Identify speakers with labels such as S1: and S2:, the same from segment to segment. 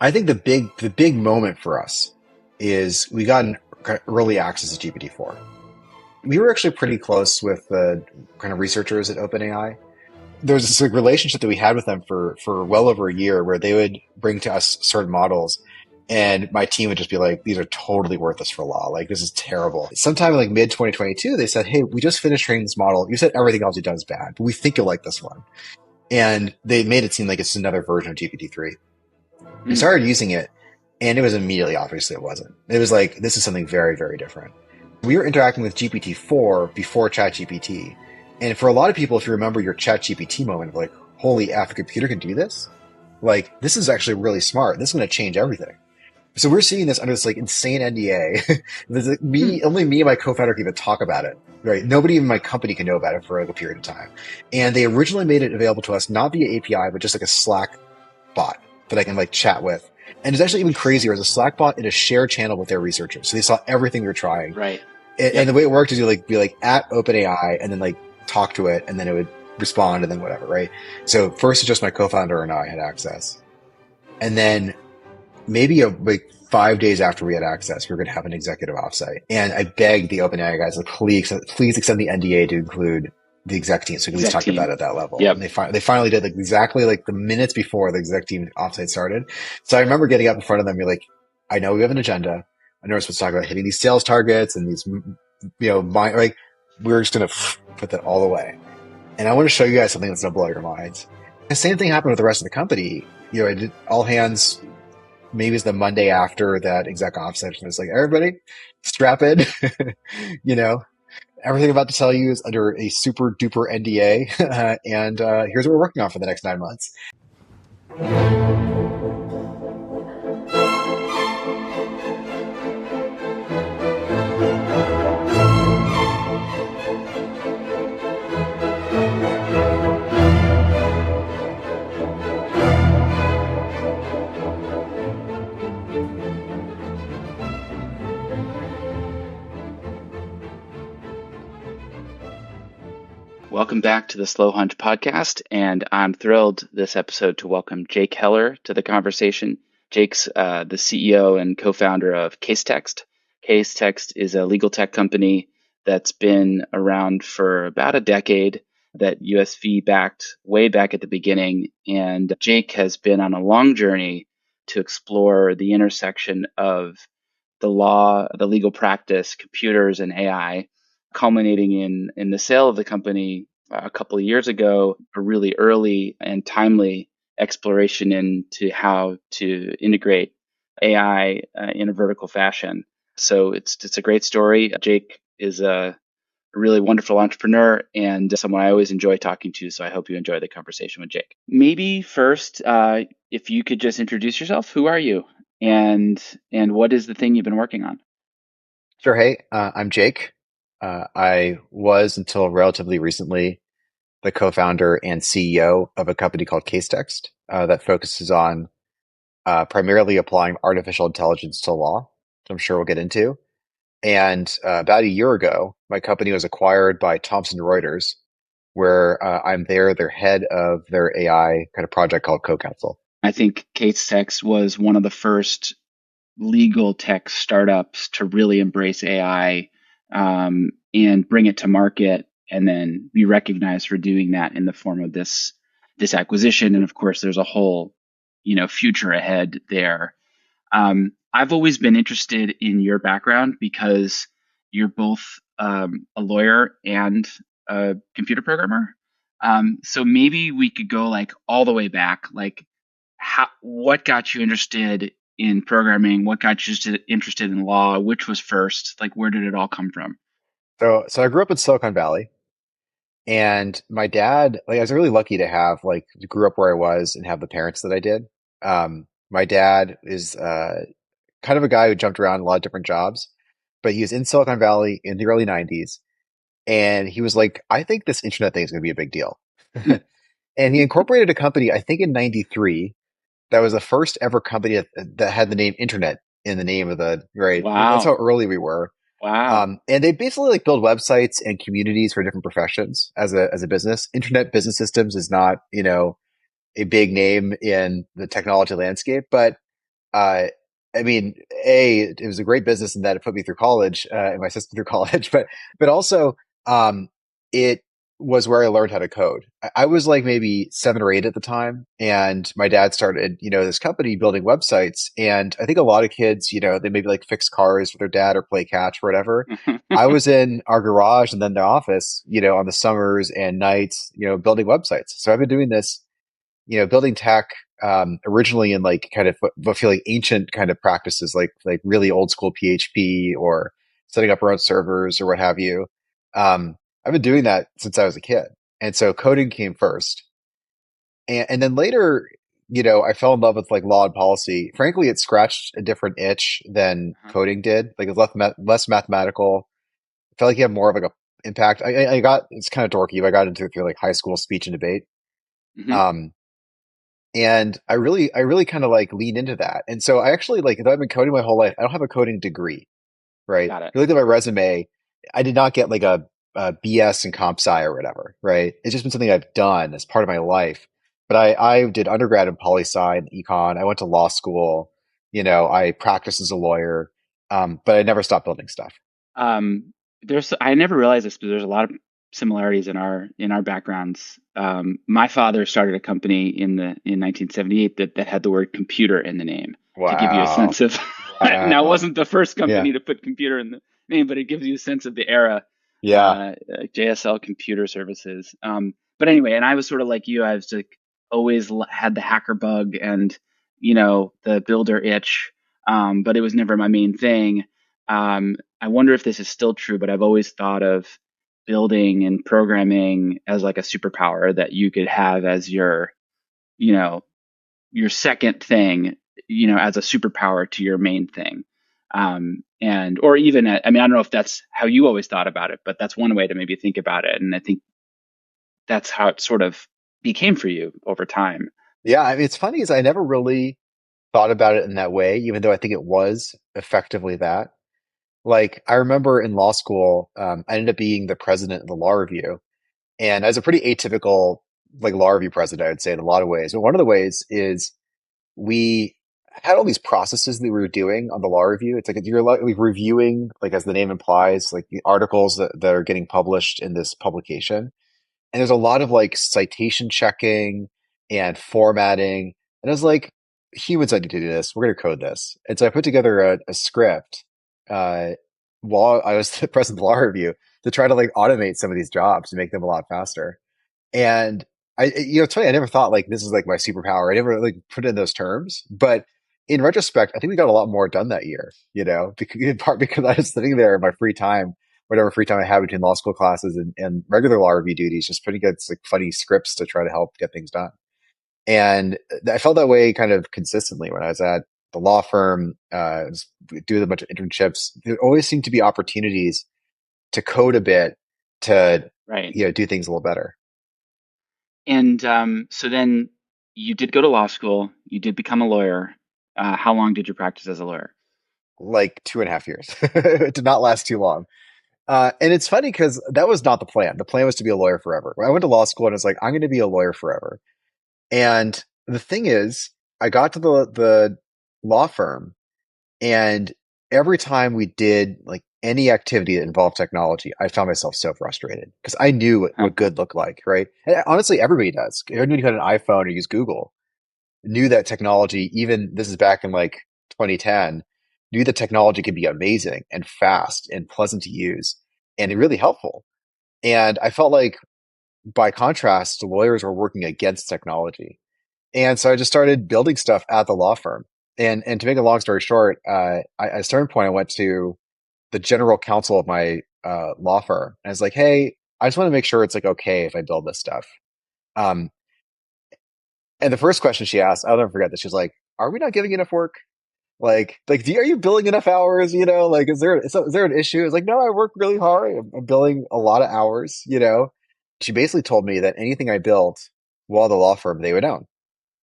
S1: I think the big moment for us is we got an early access to GPT-4. We were actually pretty close with the kind of researchers at OpenAI. There was this like, relationship that we had with them for well over a year where they would bring to us certain models and my team would just be like, these are totally worthless for law. Like, this is terrible. Sometime in like mid 2022, they said, hey, we just finished training this model. You said everything else you've done is bad, but we think you'll like this one. And they made it seem like it's another version of GPT-3. I
S2: Mm,
S1: started using it and it was immediately obviously it wasn't. It was like, this is something very, very different. We were interacting with GPT-4 before ChatGPT. And for a lot of people, if you remember your ChatGPT moment of like, holy F, a computer can do this? Like, this is actually really smart. This is going to change everything. So we're seeing this under this like insane NDA. There's like
S2: mm.
S1: only me and my co-founder can even talk about it. Right? Nobody in my company can know about it for like a period of time. And they originally made it available to us not via API, but just like a Slack bot that I can like chat with. And it's actually even crazier as a Slack bot in a shared channel with their researchers. So they saw everything we were trying.
S2: Right.
S1: And
S2: Yep.
S1: the way it worked is you like be like at OpenAI and then like talk to it and then it would respond and then whatever, right? So first it's just my co-founder and I had access. And then maybe like 5 days after we had access, we were going to have an executive offsite. And I begged the OpenAI guys, like, please extend the NDA to include the exec team so we can at least
S2: Exec
S1: talk about
S2: team.
S1: it at that level. And
S2: Yep.
S1: they finally did like exactly like the minutes before the exec team offsite started. So I remember getting up in front of them and be like, I know we have an agenda. I know we're supposed to talk about hitting these sales targets and these, like we're just going to put that all away. And I want to show you guys something that's going to blow your minds. The same thing happened with the rest of the company. I did all hands. Maybe it's the Monday after that exec offset. It's like, everybody strap in, you know, everything I'm about to tell you is under a super duper NDA. And here's what we're working on for the next 9 months.
S2: Welcome back to the Slow Hunch podcast, and I'm thrilled this episode to welcome Jake Heller to the conversation. Jake's the CEO and co-founder of Casetext. Casetext is a legal tech company that's been around for about a decade, that USV backed way back at the beginning, and Jake has been on a long journey to explore the intersection of the law, the legal practice, computers, and AI, culminating in the sale of the company a couple of years ago, a really early and timely exploration into how to integrate AI in a vertical fashion. So it's a great story. Jake is a really wonderful entrepreneur and someone I always enjoy talking to. So I hope you enjoy the conversation with Jake. Maybe first, if you could just introduce yourself, who are you, and what is the thing you've been working on?
S1: Sure. Hey, I'm Jake. I was until relatively recently the co-founder and CEO of a company called Casetext that focuses on primarily applying artificial intelligence to law, which I'm sure we'll get into. And about a year ago, my company was acquired by Thomson Reuters, where I'm their head of their AI kind of project called Co-Counsel.
S2: I think Casetext was one of the first legal tech startups to really embrace AI and bring it to market, and then be recognized for doing that in the form of this acquisition. And of course, there's a whole future ahead there. I've always been interested in your background because you're both a lawyer and a computer programmer. So maybe we could go like all the way back, like what got you interested in programming? What got you interested in law? Which was first? Like, where did it all come from?
S1: So I grew up in Silicon Valley, and my dad, like, I was really lucky to have like grew up where I was and have the parents that I did. My dad is kind of a guy who jumped around a lot of different jobs, but he was in Silicon Valley in the early 90s. And he was like, I think this internet thing is going to be a big deal. And he incorporated a company, I think in 93, that was the first ever company that had the name internet in the name of the, right. That's how
S2: Wow.
S1: early we were.
S2: Wow.
S1: And they basically like build websites and communities for different professions as a business. Internet Business Systems is not, a big name in the technology landscape, but uh, I mean, it was a great business in that it put me through college, and my sister through college, but also, um, it was where I learned how to code. I was like maybe 7 or 8 at the time, and my dad started, this company building websites. And I think a lot of kids, they maybe like fix cars for their dad or play catch or whatever. I was in our garage and then the office, on the summers and nights, building websites. So I've been doing this, building tech, originally in like kind of what feel like ancient kind of practices, like really old school PHP or setting up our own servers or what have you. Um, I've been doing that since I was a kid, and so coding came first, and then later, I fell in love with like law and policy. Frankly, it scratched a different itch than coding did. Like it was less mathematical. I felt like you had more of like a impact. I got it's kind of dorky, but I got into it through like high school speech and debate.
S2: Hmm.
S1: Um, And I really kind of like lean into that. And so I actually like, though I've been coding my whole life, I don't have a coding degree, right? If
S2: Got it.
S1: you look at my resume, I did not get like a BS in comp sci or whatever, right? It's just been something I've done as part of my life. But I did undergrad in poli sci and econ. I went to law school. I practiced as a lawyer, but I never stopped building stuff.
S2: I never realized this, but there's a lot of similarities in our backgrounds. My father started a company in 1978 that had the word computer in the name to give you a sense
S1: Wow.
S2: of. Now, it
S1: Wow.
S2: wasn't the first
S1: Yeah.
S2: company to put computer in the name, but it gives you a sense of the era.
S1: Yeah.
S2: JSL Computer Services. But anyway, and I was sort of like you. I was like always had the hacker bug and the builder itch, but it was never my main thing. I wonder if this is still true, but I've always thought of building and programming as like a superpower that you could have as you know, your second thing, as a superpower to your main thing. And, or even, I mean, I don't know if that's how you always thought about it, but that's one way to maybe think about it. And I think that's how it sort of became for you over time.
S1: Yeah. I mean, it's funny is I never really thought about it in that way, even though I think it was effectively that. Like, I remember in law school, I ended up being the president of the law review. And I was a pretty atypical, like, law review president, I would say, in a lot of ways. But one of the ways is we had all these processes that we were doing on the law review. It's like you're like reviewing, like, as the name implies, like the articles that are getting published in this publication. And there's a lot of like citation checking and formatting. And I was like, humans need to do this. We're going to code this. And so I put together a script uh, while I was the president of the law review to try to like automate some of these jobs and make them a lot faster. And it's funny. I never thought like this is like my superpower. I never like put it in those terms. But in retrospect, I think we got a lot more done that year, in part because I was sitting there in my free time, whatever free time I had between law school classes and regular law review duties, just putting together like funny scripts to try to help get things done. And I felt that way kind of consistently when I was at the law firm, doing a bunch of internships. There always seemed to be opportunities to code a bit to,
S2: Right.
S1: do things a little better.
S2: And so then you did go to law school, you did become a lawyer. How long did you practice as a lawyer?
S1: Like 2.5 years. It did not last too long. And it's funny because that was not the plan. The plan was to be a lawyer forever. When I went to law school and it's like, I'm going to be a lawyer forever. And the thing is, I got to the law firm, and every time we did like any activity that involved technology, I found myself so frustrated because I knew what good looked like, right? And honestly, everybody does. Everybody who had an iPhone or used Google knew that technology, even this is back in like 2010, knew that technology could be amazing and fast and pleasant to use and really helpful. And I felt like by contrast, the lawyers were working against technology. And so I just started building stuff at the law firm. And to make a long story short, at a certain point, I went to the general counsel of my law firm. And I was like, hey, I just want to make sure it's like okay if I build this stuff. Um, and the first question she asked, I'll never forget this. She's like, are we not giving you enough work? Are you billing enough hours? Like, is there an issue? It's like, no, I work really hard. I'm billing a lot of hours, She basically told me that anything I built while the law firm, they would own.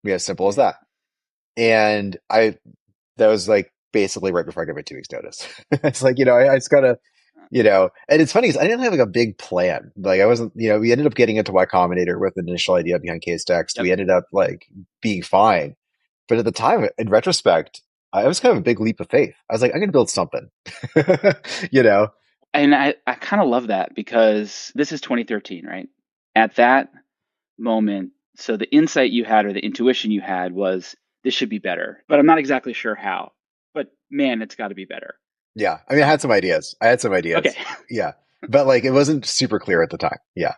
S1: As simple as
S2: Right.
S1: that. And that was like basically right before I got my 2 weeks notice. It's like, I just gotta, and it's funny because I didn't have like a big plan. Like I wasn't, we ended up getting into Y Combinator with an initial idea behind Casetext.
S2: Yep.
S1: We ended up like being fine. But at the time, in retrospect, It was kind of a big leap of faith. I was like, I'm going to build something, you know?
S2: And I kind of love that because this is 2013, right? At that moment, so the insight you had or the intuition you had was this should be better, but I'm not exactly sure how. But man, it's got to be better.
S1: Yeah. I mean, I had some ideas. I had some
S2: Okay.
S1: ideas. Yeah. But like, it wasn't super clear at the time. Yeah.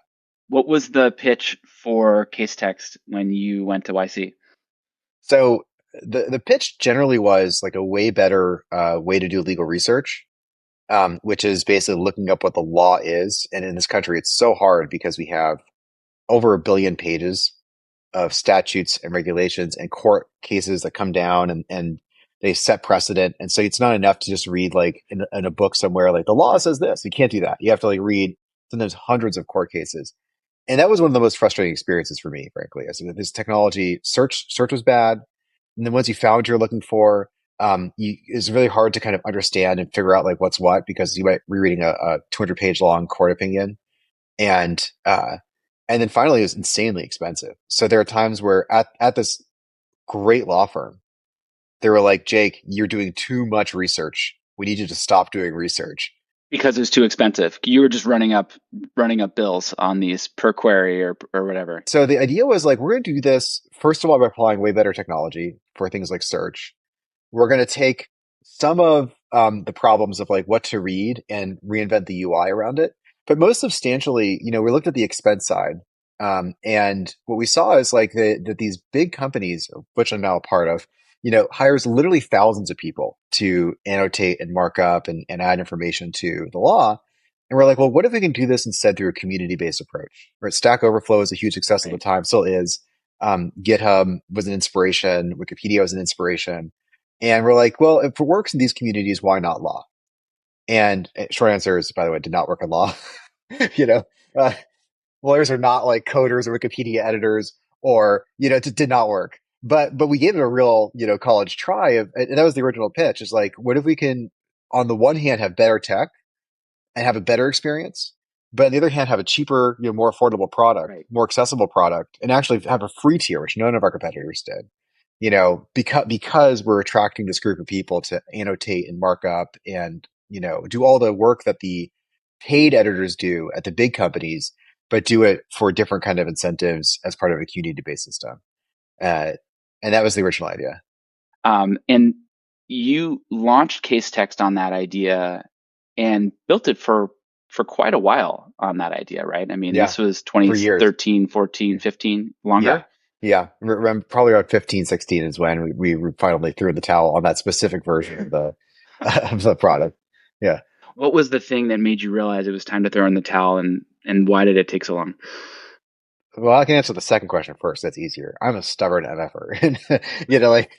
S2: What was the pitch for Casetext when you went to YC?
S1: So the pitch generally was like a way better way to do legal research, which is basically looking up what the law is. And in this country, it's so hard because we have over 1 billion pages of statutes and regulations and court cases that come down and they set precedent. And so it's not enough to just read like in a book somewhere, like the law says this. You can't do that. You have to like read sometimes hundreds of court cases. And that was one of the most frustrating experiences for me, frankly. I said this technology search was bad. And then once you found what you're looking for, it's really hard to kind of understand and figure out like what's what because you might be reading a 200-page long court opinion. And, and then finally, it was insanely expensive. So there are times where at this great law firm, they were like, Jake, you're doing too much research. We need you to stop doing research.
S2: Because it was too expensive. You were just running up bills on these per query or whatever.
S1: So the idea was like, we're going to do this, first of all, by applying way better technology for things like search. We're going to take some of the problems of like what to read and reinvent the UI around it. But most substantially, we looked at the expense side. And what we saw is like that these big companies, which I'm now a part of, hires literally thousands of people to annotate and mark up and add information to the law. And we're like, well, what if we can do this instead through a community-based approach? Right? Stack Overflow is a huge success at the
S2: Right.
S1: time, still is. GitHub was an inspiration. Wikipedia was an inspiration. And we're like, well, if it works in these communities, why not law? And short answer is, by the way, did not work in law. you know, uh, Lawyers are not like coders or Wikipedia editors, or it did not work. But we gave it a real college try and that was the original pitch. Is like, what if we can, on the one hand, have better tech and have a better experience, but on the other hand, have a cheaper, more affordable product,
S2: Right.
S1: more accessible product, and actually have a free tier, which none of our competitors did. Because we're attracting this group of people to annotate and mark up and do all the work that the paid editors do at the big companies, but do it for different kind of incentives as part of a community-based system. Uh, and that was the original idea.
S2: And you launched Casetext on that idea and built it for quite a while on that idea, right? I mean,
S1: Yeah,
S2: this was
S1: for years.
S2: 2013, 14, 15,
S1: Yeah.
S2: longer.
S1: Yeah. Probably around 15, 16 is when we finally threw in the towel on that specific version of of the product. Yeah.
S2: What was the thing that made you realize it was time to throw in the towel, and why did it take so long?
S1: Well, I can answer the second question first. That's easier. I'm a stubborn MFer. And, you know, like,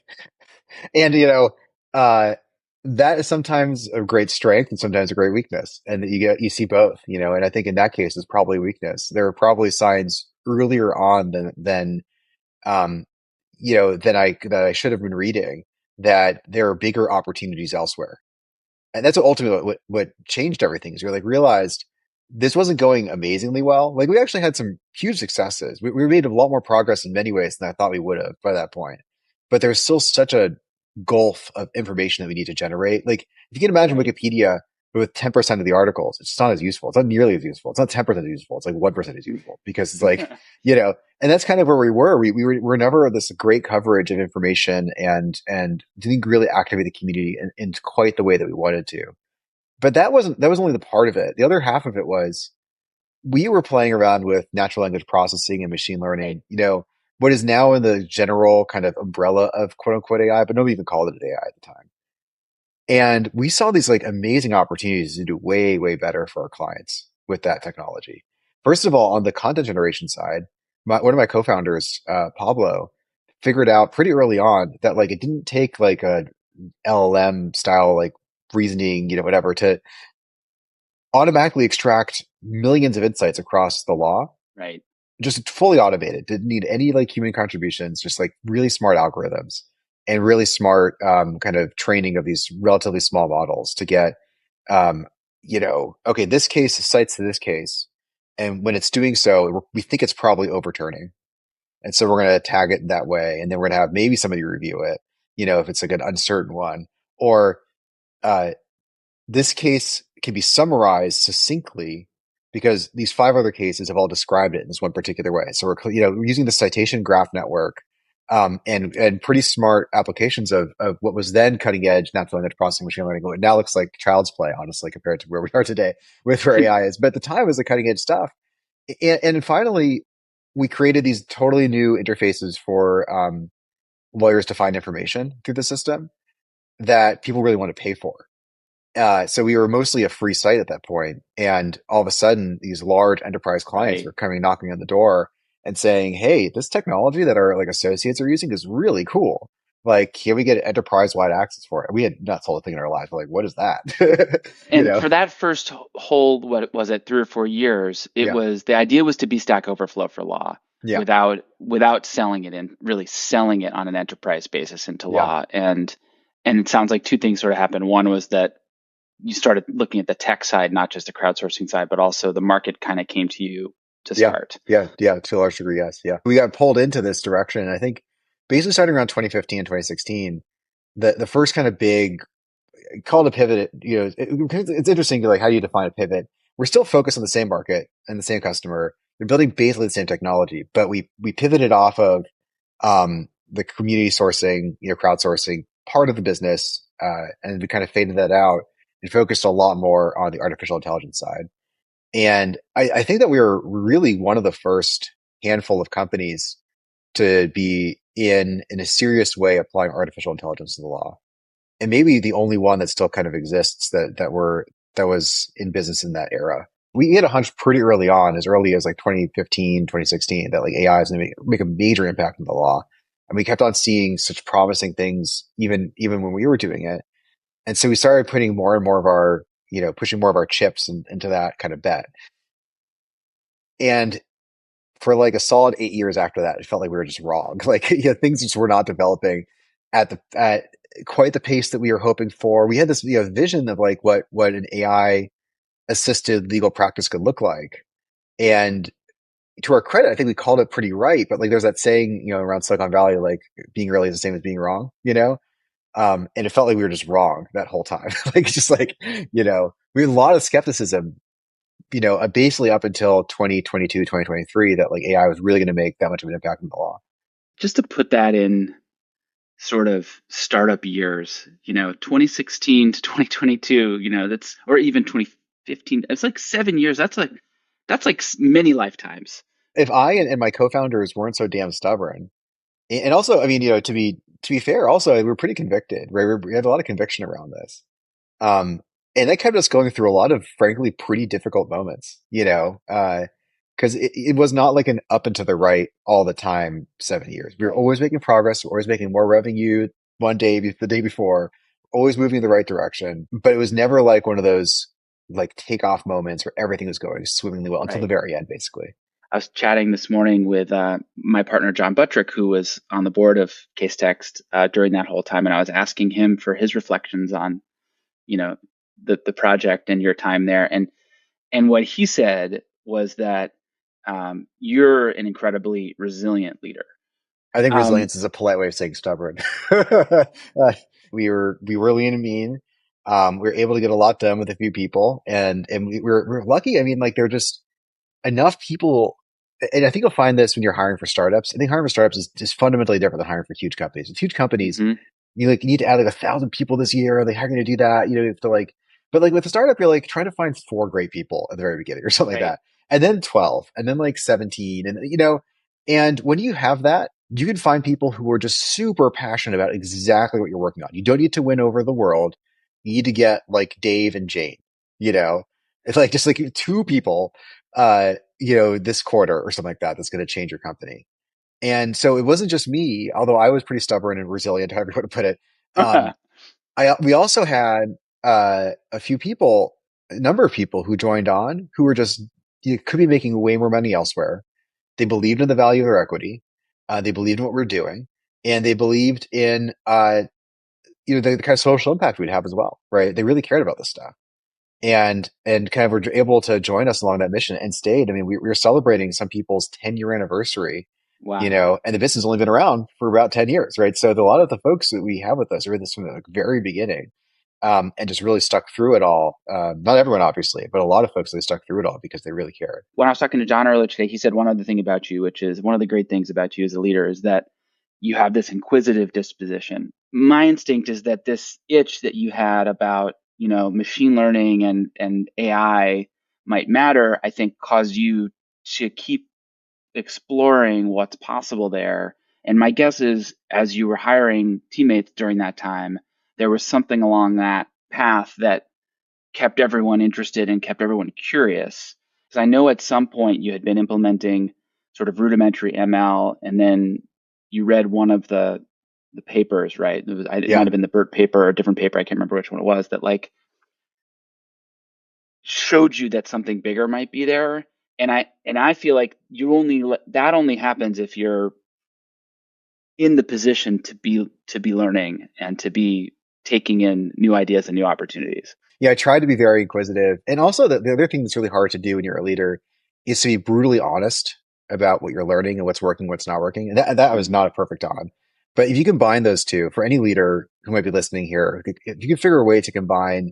S1: and, uh, that is sometimes a great strength and sometimes a great weakness. And you see both, and I think in that case, it's probably weakness. There are probably signs earlier on um, that I should have been reading that there are bigger opportunities elsewhere. And that's ultimately what changed everything is we like realized this wasn't going amazingly well. Like we actually had some huge successes. We made a lot more progress in many ways than I thought we would have by that point. But there's still such a gulf of information that we need to generate. Like if you can imagine
S2: Right.
S1: Wikipedia with 10% of the articles, it's just not as useful. It's not nearly as useful. It's not 10% as useful. It's like 1% as useful because it's like, and that's kind of where we were. We were never this great coverage of information and didn't really activate the community in quite the way that we wanted to. But that was only the part of it. The other half of it was we were playing around with natural language processing and machine
S2: Right.
S1: learning, what is now in the general kind of umbrella of quote unquote AI, but nobody even called it AI at the time. And we saw these like amazing opportunities to do way, way better for our clients with that technology. First of all, on the content generation side, one of my co-founders, Pablo, figured out pretty early on that like it didn't take like a LLM style like reasoning, whatever, to automatically extract millions of insights across the law,
S2: Right.
S1: just fully automated. Didn't need any like human contributions, just like really smart algorithms and really smart kind of training of these relatively small models to get, um, okay, this case cites to this case. And when it's doing so, we think it's probably overturning. And so we're going to tag it that way. And then we're going to have maybe somebody review it. if it's like an uncertain one, or uh, this case can be summarized succinctly because these five other cases have all described it in this one particular way. So we're using the citation graph network, and pretty smart applications of what was then cutting edge natural language processing machine learning. It now looks like child's play, honestly, compared to where we are today with where AI is. But at the time, it was the cutting edge stuff. And finally, we created these totally new interfaces for lawyers to find information through the system that people really want to pay for. So we were mostly a free site at that point, and all of a sudden, these large enterprise clients
S2: Right.
S1: were coming knocking on the door and saying, "Hey, this technology that our like associates are using is really cool. Like, can we get enterprise-wide access for it?" We had not sold a thing in our lives. We're like, "What is that?" You
S2: And
S1: know?
S2: for that first hold, what was it, 3 or 4 years? It
S1: Yeah,
S2: was the idea was to be Stack Overflow for law
S1: yeah,
S2: without selling it and really selling it on an enterprise basis into
S1: yeah,
S2: law. And it sounds like two things sort of happened. One was that you started looking at the tech side, not just the crowdsourcing side, but also the market kind of came to you to
S1: yeah,
S2: start.
S1: yeah. To a large degree, yes, yeah. We got pulled into this direction, and I think basically starting around 2015, 2016, the first kind of big call it a pivot. It's interesting to like how do you define a pivot. We're still focused on the same market and the same customer. They're building basically the same technology, but we pivoted off of the community sourcing, crowdsourcing part of the business, and we kind of faded that out and focused a lot more on the artificial intelligence side. And I think that we were really one of the first handful of companies to be in a serious way applying artificial intelligence to the law, and maybe the only one that still kind of exists that was in business in that era. We had a hunch pretty early as like 2015, 2016, that like AI is going to make a major impact on the law. And we kept on seeing such promising things even when we were doing it. And so we started putting more and more of our, pushing more of our chips into that kind of bet. And for like a solid 8 years after that, it felt like we were just wrong. Like, things just were not developing at quite the pace that we were hoping for. We had this, vision of like what an AI assisted legal practice could look like. And to our credit, I think we called it pretty right. But like, there's that saying, around Silicon Valley, like being early is the same as being wrong, and it felt like we were just wrong that whole time. Like, just like, we had a lot of skepticism, basically up until 2022, 2023, that like AI was really going to make that much of an impact on the law.
S2: Just to put that in sort of startup years, 2016 to 2022, that's, or even 2015, it's like 7 years. That's like many lifetimes.
S1: If I and my co-founders weren't so damn stubborn, and also, I mean, to be fair, also we're pretty convicted, right? We have a lot of conviction around this, and that kept us going through a lot of frankly pretty difficult moments, because it was not like an up and to the right all the time 7 years. We were
S2: Right.
S1: always making progress, always making more revenue one day, the day before, always moving in the right direction. But it was never like one of those like takeoff moments where everything was going swimmingly well until the
S2: Right.
S1: very end, basically.
S2: I was chatting this morning with my partner John Buttrick, who was on the board of Casetext during that whole time, and I was asking him for his reflections on, you know, the project and your time there, and what he said was that you're an incredibly resilient leader.
S1: I think
S2: Um,
S1: resilience is a polite way of saying stubborn. uh, we were lean and mean. We were able to get a lot done with a few people, and we're lucky. I mean, like there are just enough people, and I think you'll find this when you're hiring for startups. I think hiring for startups is just fundamentally different than hiring for huge companies. With huge companies,
S2: mhm,
S1: you need to add like 1,000 people this year. Are they how are you going to do that? You have to like, but like with a startup, you're like trying to find four great people at the very beginning or something like
S2: right,
S1: that, and then 12, and then like 17, and when you have that, you can find people who are just super passionate about exactly what you're working on. You don't need to win over the world. You need to get like Dave and Jane. You know, it's like just like two people, this quarter or something like that that's going to change your company. And so it wasn't just me, although I was pretty stubborn and resilient, however you want to put it. Um, we also had a few people, a number of people who joined on who were just could be making way more money elsewhere. They believed in the value of their equity. They believed in what we are doing, and they believed in the kind of social impact we'd have as well, right? They really cared about this stuff, and kind of were able to join us along that mission and stayed. I mean, we were celebrating some people's 10-year anniversary
S2: Wow.
S1: and the business has only been around for about 10 years, right? So a lot of the folks that we have with us are in this from the very beginning, and just really stuck through it all. Not everyone, obviously, but a lot of folks, they stuck through it all because they really cared.
S2: When I was talking to John earlier today, he said one other thing about you, which is one of the great things about you as a leader is that you have this inquisitive disposition. My instinct is that this itch that you had about, machine learning and AI might matter, I think caused you to keep exploring what's possible there. And my guess is as you were hiring teammates during that time, there was something along that path that kept everyone interested and kept everyone curious. Because I know at some point you had been implementing sort of rudimentary ML, and then you read one of the papers, right? It might
S1: Yeah.
S2: have been the BERT paper or a different paper. I can't remember which one it was that like showed you that something bigger might be there. And I feel like that only happens if you're in the position to be learning and to be taking in new ideas and new opportunities.
S1: Yeah, I tried to be very inquisitive. And also, the other thing that's really hard to do when you're a leader is to be brutally honest about what you're learning and what's working, what's not working. And that I was
S2: Mm-hmm.
S1: not a perfect on. But if you combine those two, for any leader who might be listening here, if you can figure a way to combine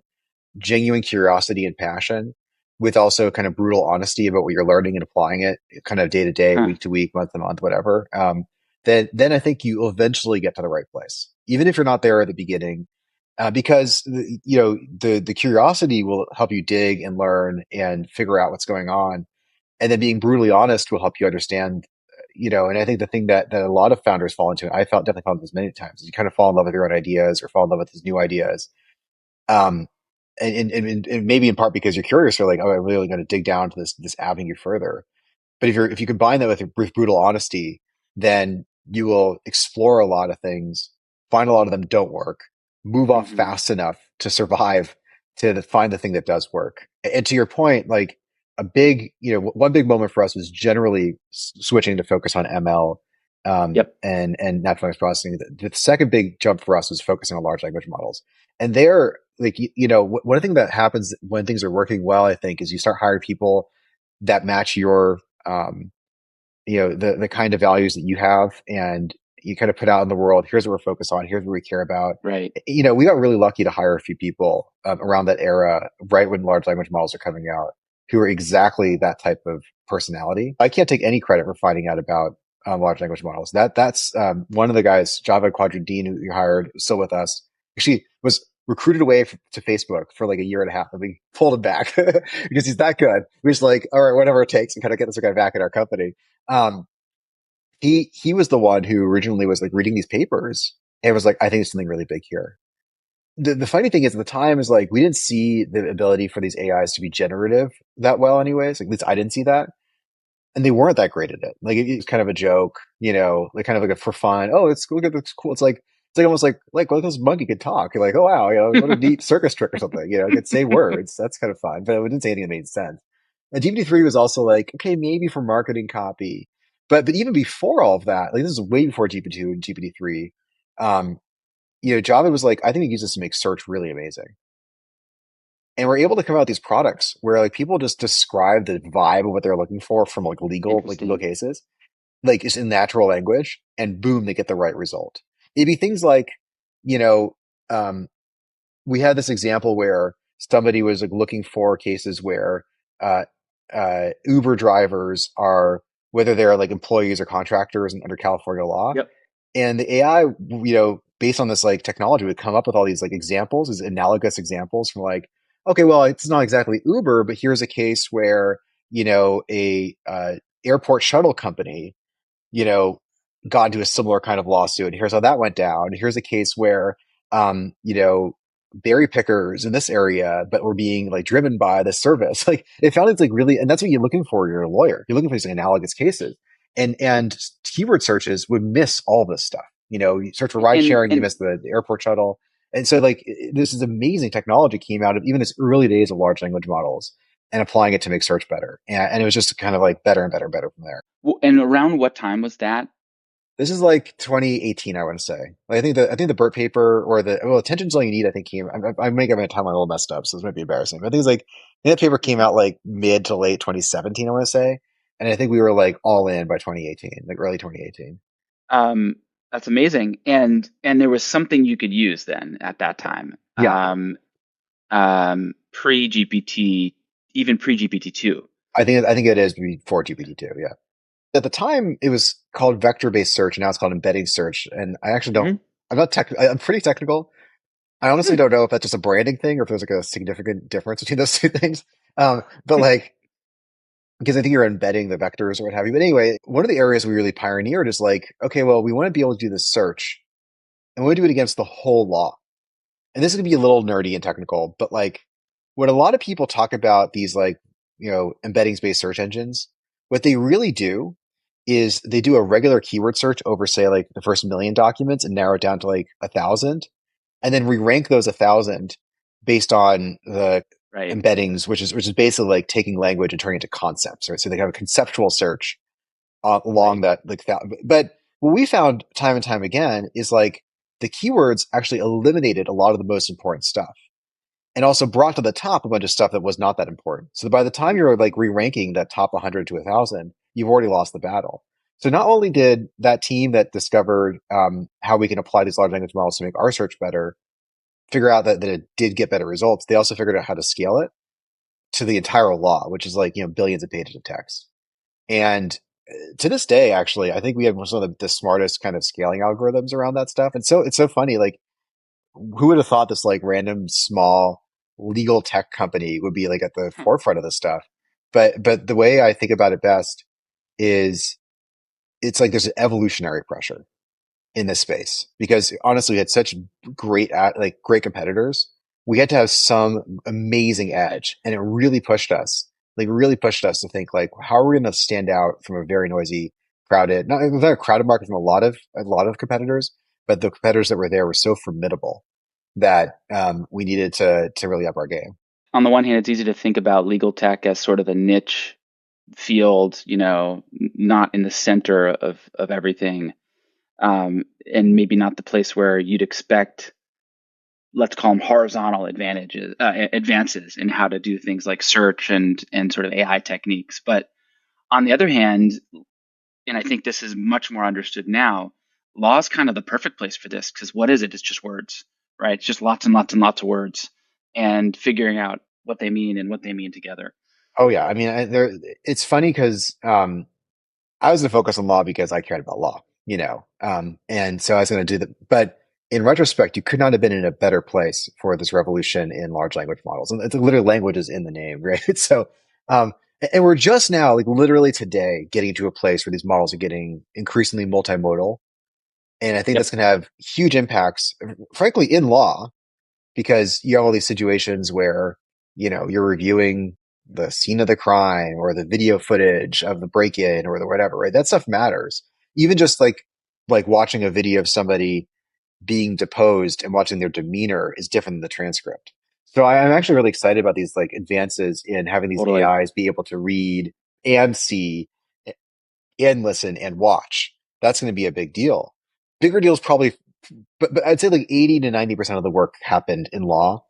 S1: genuine curiosity and passion with also kind of brutal honesty about what you're learning and applying it kind of day to day,
S2: Huh.
S1: week to week, month to month, whatever, then I think you will eventually get to the right place, even if you're not there at the beginning, because the curiosity will help you dig and learn and figure out what's going on, and then being brutally honest will help you understand. And I think the thing that a lot of founders fall into, and I felt definitely found this many times, is you kind of fall in love with your own ideas or fall in love with these new ideas, um, and maybe in part because you're curious, you're like, oh, I'm really going to dig down to this avenue further. But if you combine that with brutal honesty, then you will explore a lot of things, find a lot of them don't work, move off
S2: Mm-hmm.
S1: fast enough to survive, to find the thing that does work. And to your point, like one big moment for us was generally switching to focus on ML,
S2: Yep.
S1: and natural language processing. The second big jump for us was focusing on large language models. And they're like, one thing that happens when things are working well, I think, is you start hiring people that match your um, the kind of values that you have, and you kind of put out in the world, here's what we're focused on, here's what we care about.
S2: Right.
S1: We got really lucky to hire a few people around that era, right when large language models are coming out, who are exactly that type of personality. I can't take any credit for finding out about large language models. That's one of the guys, Java Quadradine, who you hired, still with us. Actually was recruited away to Facebook for like a year and a half, and we pulled him back because he's that good. We're just like, all right, whatever it takes, and kind of get this guy back in our company. um, he was the one who originally was like reading these papers and was like, I think there's something really big here. The funny thing is, at the time, is like we didn't see the ability for these AIs to be generative that well, anyways. Like, at least I didn't see that, and they weren't that great at it. Like, it's kind of a joke, like kind of like a for fun. Oh, it's look at this cool. It's like almost like well, this monkey could talk. You're like, oh wow, what a neat circus trick or something. It could say words. That's kind of fun, but it didn't say anything that made sense. And GPT-3 was also like, okay, maybe for marketing copy, but even before all of that, like this is way before GPT-2 and GPT-3. Um, Java was like, I think we use this to make search really amazing, and we're able to come out with these products where like people just describe the vibe of what they're looking for from like legal
S2: Interesting.
S1: cases, like just in natural language, and boom, they get the right result. It'd be things like, you know, um, we had this example where somebody was like looking for cases where uh, Uber drivers are, whether they're like employees or contractors and under California law,
S2: Yep.
S1: and the AI, based on this like technology, would come up with all these like examples, these analogous examples from like, okay, well, it's not exactly Uber, but here's a case where a airport shuttle company you know, got into a similar kind of lawsuit. Here's how that went down. Here's a case where, berry pickers in this area, but were being like driven by this service. Like it found it's like really, and that's what you're looking for. You're a lawyer. You're looking for these analogous cases, and keyword searches would miss all this stuff. You search for ride
S2: And
S1: sharing, you
S2: and
S1: miss the airport shuttle. And so like this is amazing technology came out of even this early days of large language models and applying it to make search better. And it was just kind of like better and better and better from there.
S2: and around what time was that?
S1: This is like 2018, I want to say. Like, I think the BERT paper or attention's all you need. I think came. I may get my timeline a little messed up, so this might be embarrassing. But I think it's like that paper came out like mid to late 2017, I want to say. And I think we were like all in by 2018, like early 2018.
S2: Um, that's amazing. And there was something you could use then at that time.
S1: Yeah.
S2: Pre GPT, even pre GPT two.
S1: I think it is before GPT-2. Yeah. At the time, it was called vector-based search, and now it's called embedding search. And I actually don't.
S2: Hmm.
S1: I'm not tech. I'm pretty technical. I honestly don't know if that's just a branding thing or if there's like a significant difference between those two things. But like, because I think you're embedding the vectors or what have you. But anyway, one of the areas we really pioneered is like, okay, well, we want to be able to do this search, and we want to do it against the whole law. And this is gonna be a little nerdy and technical, but like, when a lot of people talk about these like, embeddings based search engines, what they really do is they do a regular keyword search over, say, like the first million documents and narrow it down to like 1,000, and then re-rank those 1,000 based on the
S2: Right,
S1: embeddings, which is basically like taking language and turning it into concepts, right? So they have a conceptual search along
S2: right,
S1: that like that. But what we found time and time again is like the keywords actually eliminated a lot of the most important stuff and also brought to the top a bunch of stuff that was not that important. So by the time you're like re-ranking that top 100 to 1,000, you've already lost the battle. So not only did that team that discovered how we can apply these large language models to make our search better figure out that it did get better results, they also figured out how to scale it to the entire law, which is like, billions of pages of text. And to this day, actually, I think we have some of the smartest kind of scaling algorithms around that stuff. And so it's so funny. Like, who would have thought this like random small legal tech company would be like at the forefront of this stuff? But the way I think about it best is it's like there's an evolutionary pressure in this space because honestly, we had such great competitors. We had to have some amazing edge, and it really pushed us to think like, how are we going to stand out from a very noisy, crowded, not a very crowded market from a lot of competitors, but the competitors that were there were so formidable that we needed to really up our game.
S2: on the one hand, it's easy to think about legal tech as sort of a niche field, not in the center of everything, and maybe not the place where you'd expect, let's call them horizontal advances in how to do things like search and sort of AI techniques. But on the other hand, and I think this is much more understood now, law is kind of the perfect place for this because what is it? It's just words, right? It's just lots and lots and lots of words and figuring out what they mean and what they mean together.
S1: Oh yeah, I mean, it's funny because I was going to focus on law because I cared about law, and so I was going to do that. But in retrospect, you could not have been in a better place for this revolution in large language models. And it's literally language is in the name, right? So, and we're just now, like literally today, getting to a place where these models are getting increasingly multimodal. And I think
S2: Yep,
S1: that's going to have huge impacts, frankly, in law because you have all these situations where, you're reviewing the scene of the crime or the video footage of the break-in or the whatever, right? That stuff matters. Even just like watching a video of somebody being deposed and watching their demeanor is different than the transcript. So I'm actually really excited about these like advances in having these
S2: totally.
S1: AIs be able to read and see and listen and watch. That's going to be a big deal. Bigger deals probably, but I'd say like 80 to 90% of the work happened in law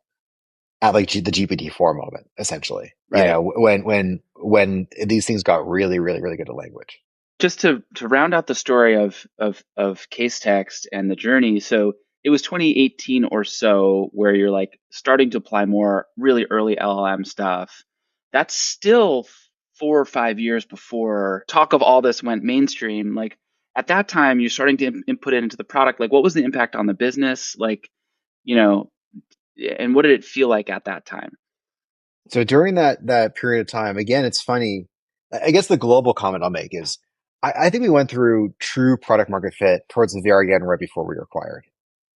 S1: at like the GPT-4 moment, essentially.
S2: Right.
S1: When these things got really, really, really good at language.
S2: Just to round out the story of case text and the journey. So it was 2018 or so where you're like starting to apply more really early LLM stuff. That's still 4 or 5 years before talk of all this went mainstream. Like at that time, you're starting to input it into the product. Like what was the impact on the business? Like, you know, and what did it feel like at that time?
S1: So during that period of time, again, it's funny. I guess the global comment I'll make is I think we went through true product market fit towards the very end, right before we were acquired.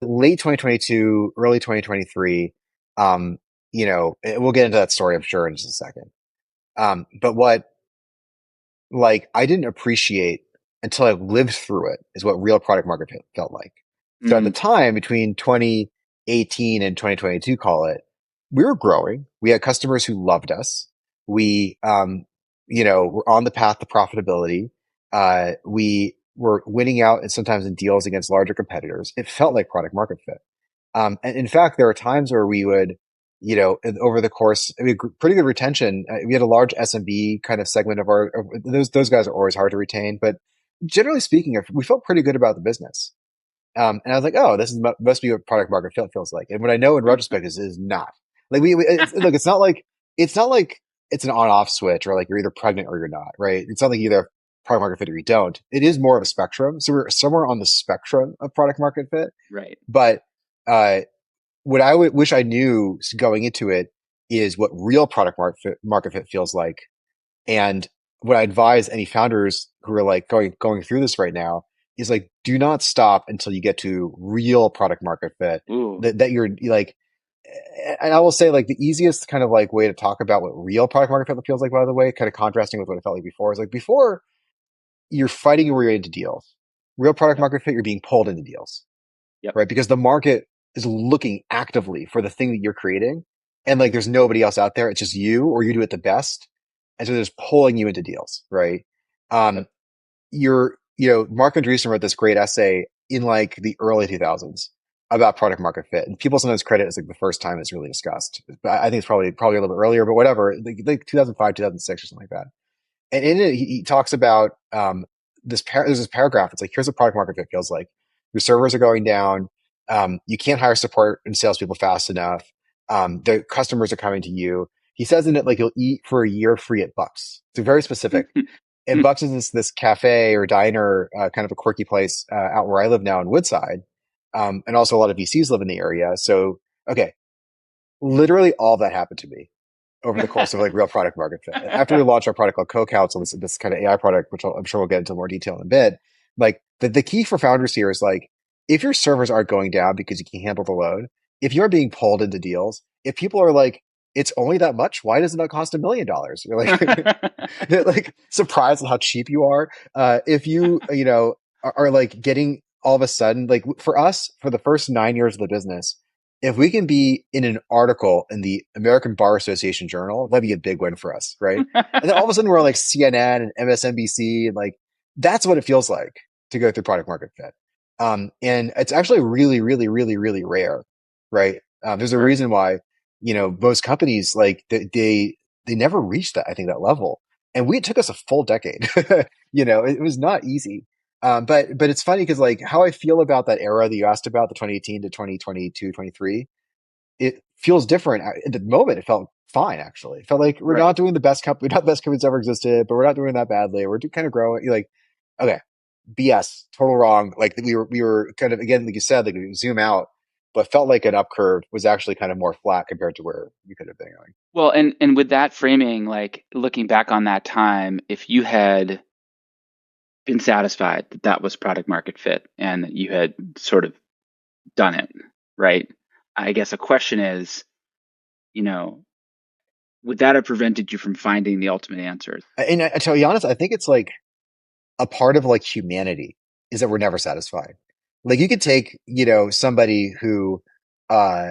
S1: Late 2022, early 2023. We'll get into that story, I'm sure, in just a second. But what like I didn't appreciate until I lived through it is what real product market fit felt like. So at the
S2: Mm,
S1: time between 2018 and 2022, call it, we were growing. We had customers who loved us. We, were on the path to profitability. We were winning out and sometimes in deals against larger competitors. It felt like product market fit. And in fact, there are times where we would and over the course, I mean, pretty good retention. We had a large SMB kind of segment of those guys are always hard to retain, but generally speaking, we felt pretty good about the business. And I was like, oh, this must be what product market fit feels like. And what I know in retrospect is not. Like look, it's not like it's an on off switch or like you're either pregnant or you're not, right? It's not like either product market fit or you don't. It is more of a spectrum. So we're somewhere on the spectrum of product market fit.
S2: Right.
S1: But uh, what I would wish I knew going into it is what real product market fit feels like. And what I advise any founders who are like going through this right now is like, do not stop until you get to real product market fit.
S2: Ooh.
S1: That you're like, and I will say like the easiest kind of like way to talk about what real product market fit feels like, by the way, kind of contrasting with what it felt like before, is like before you're fighting your way into deals. Real product
S2: Yep.
S1: market fit, you're being pulled into deals,
S2: Yep.
S1: right? Because the market is looking actively for the thing that you're creating. And like there's nobody else out there. It's just you or you do it the best. And so they're just pulling you into deals, right?
S2: Yep.
S1: Um, Mark Andreessen wrote this great essay in like the early 2000s about product market fit. And people sometimes credit it as like the first time it's really discussed. But I think it's probably a little bit earlier, but whatever, like 2005, 2006 or something like that. And in it, he talks about there's this paragraph. It's like, here's what product market fit feels like. Your servers are going down. You can't hire support and salespeople fast enough. The customers are coming to you. He says in it, like, you'll eat for a year free at Bucks. It's very specific. And Bucks is this cafe or diner, kind of a quirky place out where I live now in Woodside. And also a lot of VCs live in the area. So, okay, literally all that happened to me over the course of like real product market fit. After we launched our product called Co-Counsel, this kind of AI product, which I'm sure we'll get into more detail in a bit. Like the key for founders here is like, if your servers aren't going down because you can't handle the load, if you're being pulled into deals, if people are like, it's only that much, why does it not cost $1 million? You're like, they're like surprised at how cheap you are. If are like getting all of a sudden, like for us, for the first 9 years of the business, if we can be in an article in the American Bar Association Journal, that'd be a big win for us, right? And then all of a sudden we're like CNN and MSNBC, and like that's what it feels like to go through product market fit. And it's actually really, really, really, really rare, right? There's a
S2: Sure.
S1: reason why, most companies like they never reached that, I think, that level. And it took us a full decade. It was not easy. But it's funny because like how I feel about that era that you asked about, the 2018 to 2022, 23, it feels different. At the moment, it felt fine, actually. It felt like we're
S2: Right.
S1: not doing the best company, we're not the best company that's ever existed, but we're not doing that badly. We're kind of growing. You're like, okay, BS, total wrong. Like we were kind of, again, like you said, like we zoom out, but felt like an up curve was actually kind of more flat compared to where we could have been going.
S2: Well, and with that framing, like looking back on that time, if you had been satisfied that that was product market fit and that you had sort of done it, right? I guess a question is, you know, would that have prevented you from finding the ultimate answers?
S1: And to tell you honest, I think it's like a part of like humanity is that we're never satisfied. Like you could take, somebody who uh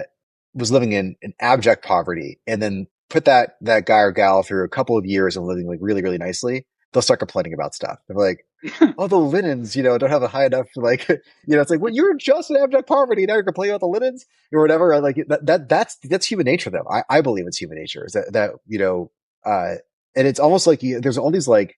S1: was living in abject poverty and then put that guy or gal through a couple of years of living like really, really nicely. They'll start complaining about stuff. They're like, oh, the linens, don't have a high enough like, it's like, well, you're just in abject poverty. Now you're complaining about the linens or whatever. Like that's human nature though. I believe it's human nature is that, and it's almost like there's all these like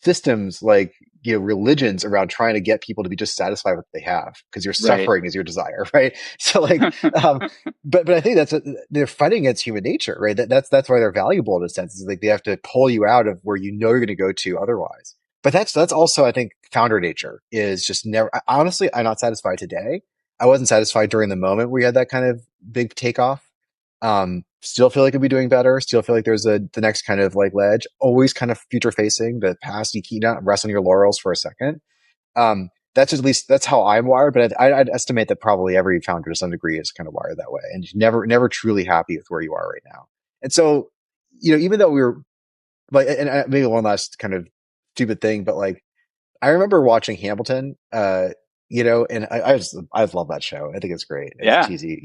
S1: systems like religions around trying to get people to be just satisfied with what they have because your
S2: Right.
S1: suffering is your desire, right? So like um but I think they're fighting against human nature, right? That's why they're valuable in a sense, is like they have to pull you out of where you're going to go to otherwise. But that's also, I think, founder nature is just never, honestly, I'm not satisfied today. I wasn't satisfied during the moment we had that kind of big takeoff. Still feel like we'll be doing better. Still feel like there's the next kind of like ledge. Always kind of future facing. The past, you can't rest on your laurels for a second. That's at least that's how I'm wired. But I'd estimate that probably every founder to some degree is kind of wired that way, and never truly happy with where you are right now. And so, even though we were like, and maybe one last kind of stupid thing, but like I remember watching Hamilton, and I love that show. I think it's great. It's
S2: Yeah.
S1: cheesy,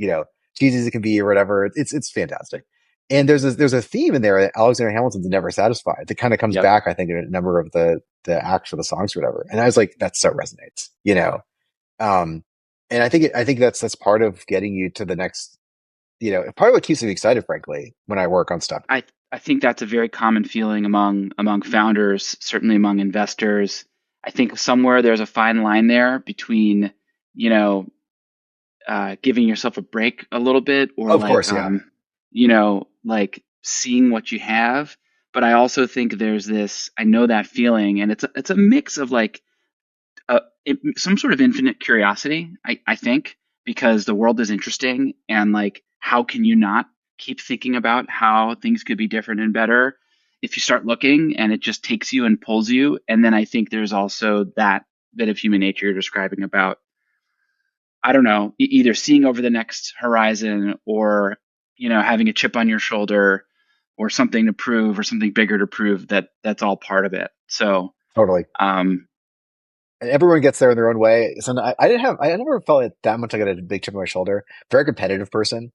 S1: cheesy as it can be or whatever. It's fantastic. And there's a theme in there that Alexander Hamilton's never satisfied. That kind of comes
S2: Yep.
S1: back, I think, in a number of the acts for the songs or whatever. And I was like, that so resonates. Um, and I think that's part of getting you to the next part of what keeps me excited, frankly, when I work on stuff.
S2: I I think that's a very common feeling among founders, certainly among investors. I think somewhere there's a fine line there between, you know, giving yourself a break a little bit, or
S1: Of course, yeah,
S2: like seeing what you have. But I also think there's this, I know that feeling, and it's a mix of like some sort of infinite curiosity, I think, because the world is interesting, and like, how can you not keep thinking about how things could be different and better if you start looking, and it just takes you and pulls you. And then I think there's also that bit of human nature you're describing about, I don't know, either seeing over the next horizon, or, having a chip on your shoulder, or something to prove, or something bigger to prove, that's all part of it. So,
S1: totally.
S2: um,
S1: And everyone gets there in their own way. So I never felt like that much like I had a big chip on my shoulder. Very competitive person,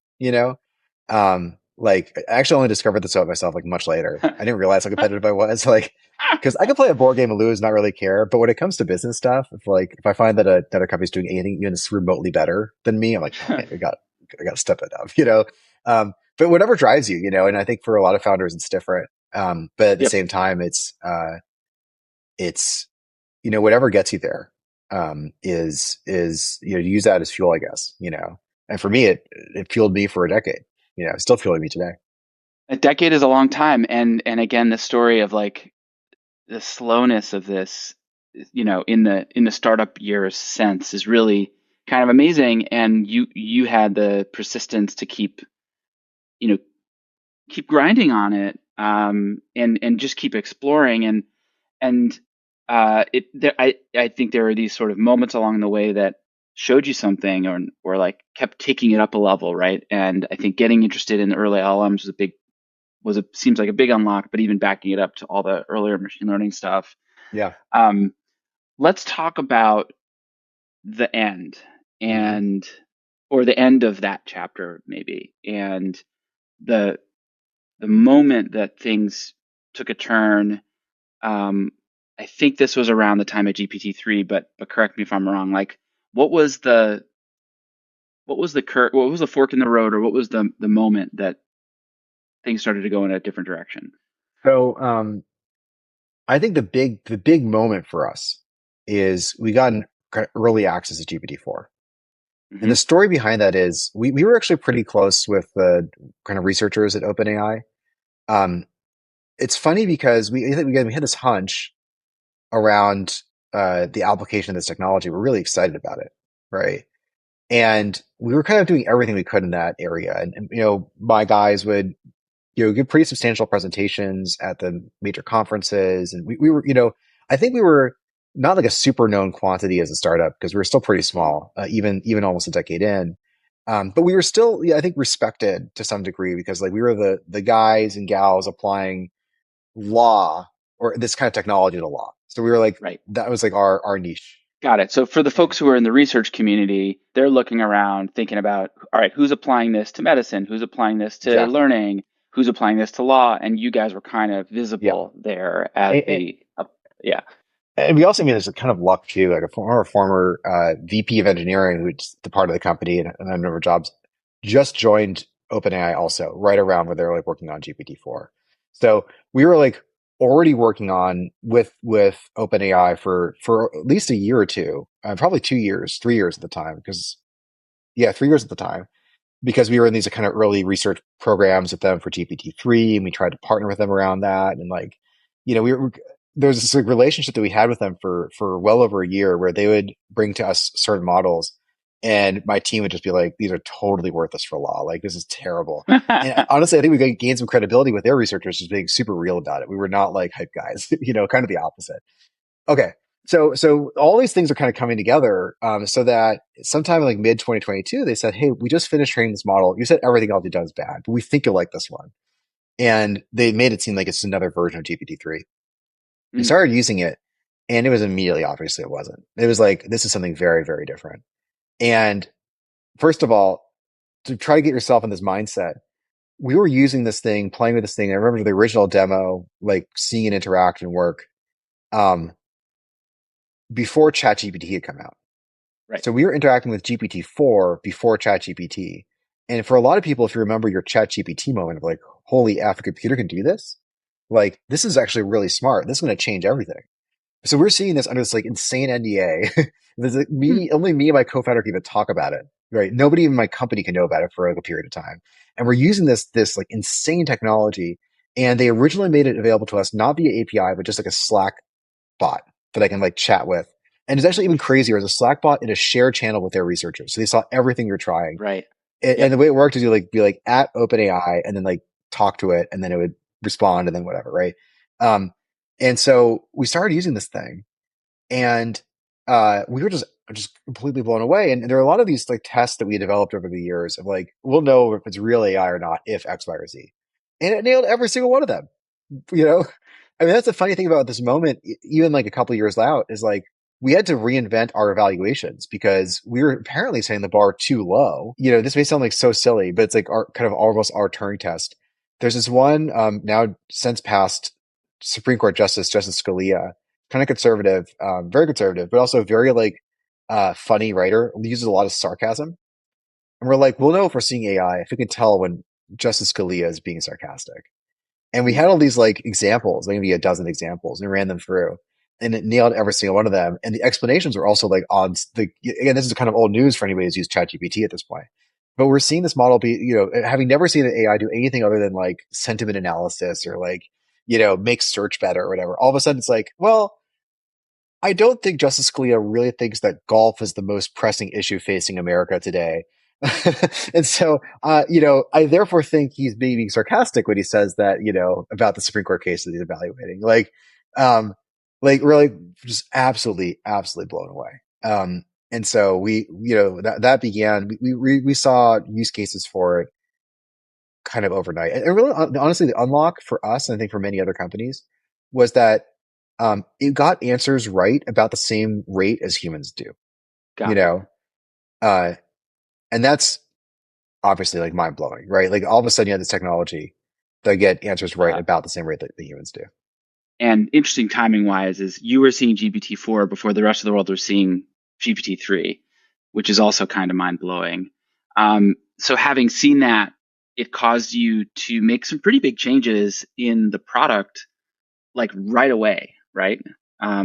S1: like I actually only discovered this about myself like much later. I didn't realize how competitive I was. Like, because I can play a board game and lose, not really care. But when it comes to business stuff, if I find that another company's doing anything even remotely better than me, I'm like, okay, I got to step it up. But whatever drives you, and I think for a lot of founders, it's different. But at the
S2: yep.
S1: same time, it's whatever gets you there, is use that as fuel, I guess. And for me, it fueled me for a decade. It's still fueling me today.
S2: A decade is a long time, and again, the story of like the slowness of this, in the startup years sense, is really kind of amazing. And you had the persistence to you know, keep grinding on it, and just keep exploring. And I think there are these sort of moments along the way that showed you something, or like kept taking it up a level, right? And I think getting interested in the early LLMs seems like a big unlock, but even backing it up to all the earlier machine learning stuff.
S1: Yeah.
S2: Um, let's talk about the end,
S1: Hmm.
S2: and or the end of that chapter maybe, and the the moment that things took a turn. Um, I think this was around the time of GPT-3, but correct me if I'm wrong. Like, what was the what was the fork in the road, or what was the moment that things started to go in a different direction?
S1: So, I think the big moment for us is we got an early access to GPT-4. And
S2: Hmm.
S1: the story behind that is we were actually pretty close with the kind of researchers at OpenAI. Um, it's funny because I think we had this hunch around the application of this technology. We're really excited about it, right? And we were kind of doing everything we could in that area. And my guys would give pretty substantial presentations at the major conferences, and we were I think we were not like a super known quantity as a startup because we were still pretty small, even almost a decade in. But we were still, yeah, I think, respected to some degree because like we were the guys and gals applying law or this kind of technology to law. So we were like,
S2: Right.
S1: that was like our niche.
S2: Got it. So for the
S1: Yeah.
S2: folks who are in the research community, they're looking around thinking about, all right, who's applying this to medicine? Who's applying this to
S1: Exactly.
S2: learning? Who's applying this to law? And you guys were kind of
S1: Yeah.
S2: visible there as
S1: And,
S2: yeah.
S1: and we also, I mean, there's a kind of luck too. Like a former VP of engineering, who's the part of the company and a number of jobs, just joined OpenAI also right around where they're like working on GPT-4. So we were like already working on with OpenAI for at least a year or two, probably 2 years, 3 years at the time, because yeah, 3 years at the time, because we were in these kind of early research programs with them for GPT-3, and we tried to partner with them around that. And like, we were, there was this like, relationship that we had with them for well over a year where they would bring to us certain models, and my team would just be like, these are totally worthless for law. Like, this is terrible. And honestly, I think we gained some credibility with their researchers just being super real about it. We were not like hype guys, kind of the opposite. Okay. So all these things are kind of coming together, so that sometime in like mid 2022, they said, "Hey, we just finished training this model. You said everything else you've done is bad, but we think you'll like this one." And they made it seem like it's another version of GPT-3. We
S2: Mm.
S1: started using it, and it was immediately obviously it wasn't. It was like, this is something very, very different. And first of all, to try to get yourself in this mindset, we were using this thing, playing with this thing. I remember the original demo, like seeing it interact and work, um, before ChatGPT had come out.
S2: Right.
S1: So we were interacting with GPT-4 before ChatGPT. And for a lot of people, if you remember your ChatGPT moment of like, holy F, a computer can do this, like this is actually really smart. This is going to change everything. So we're seeing this under this like insane NDA. There's like
S2: Hmm.
S1: only me and my co-founder can even talk about it, right? Nobody in my company can know about it for like a period of time. And we're using this like insane technology. And they originally made it available to us, not via API, but just like a Slack bot that I can like chat with. And it's actually even crazier. It's a Slack bot in a shared channel with their researchers. So they saw everything you're trying.
S2: Right.
S1: And
S2: Yep.
S1: the way it worked is you like be like at OpenAI and then like talk to it and then it would respond and then whatever, right? Um, and so we started using this thing and we were just completely blown away. And there are a lot of these like tests that we developed over the years of like, we'll know if it's real AI or not if X, Y, or Z. And it nailed every single one of them. You know, I mean, that's the funny thing about this moment, even like a couple of years out, is like we had to reinvent our evaluations because we were apparently setting the bar too low. You know, this may sound like so silly, but it's like our kind of almost our Turing test. There's this one now since passed Supreme Court Justice Scalia, kind of conservative, very conservative, but also very like funny writer. Uses a lot of sarcasm, and we're like, we'll know if we're seeing AI if we can tell when Justice Scalia is being sarcastic. And we
S2: Hmm.
S1: had all these like examples, like maybe a dozen examples, and ran them through, and it nailed every single one of them. And the explanations were also like on the again, this is kind of old news for anybody who's used ChatGPT at this point. But we're seeing this model be, you know, having never seen an AI do anything other than like sentiment analysis or like, you know, make search better or whatever. All of a sudden, it's like, well, I don't think Justice Scalia really thinks that golf is the most pressing issue facing America today. And so, you know, I therefore think he's being sarcastic when he says that, you know, about the Supreme Court case that he's evaluating. Um, like really just absolutely blown away. And so we, you know, that began, we saw use cases for it kind of overnight. And really, honestly, the unlock for us, and I think for many other companies, was that it got answers right about the same rate as humans do. You
S2: Got it.
S1: know, uh, and that's obviously like mind blowing, right? Like all of a sudden you have this technology that get answers right
S2: Yeah.
S1: about the same rate that the humans do.
S2: And interesting timing wise is you were seeing GPT-4 before the rest of the world was seeing GPT-3, which is also kind of mind blowing. So having seen that, it caused you to make some pretty big changes in the product, like right away, right?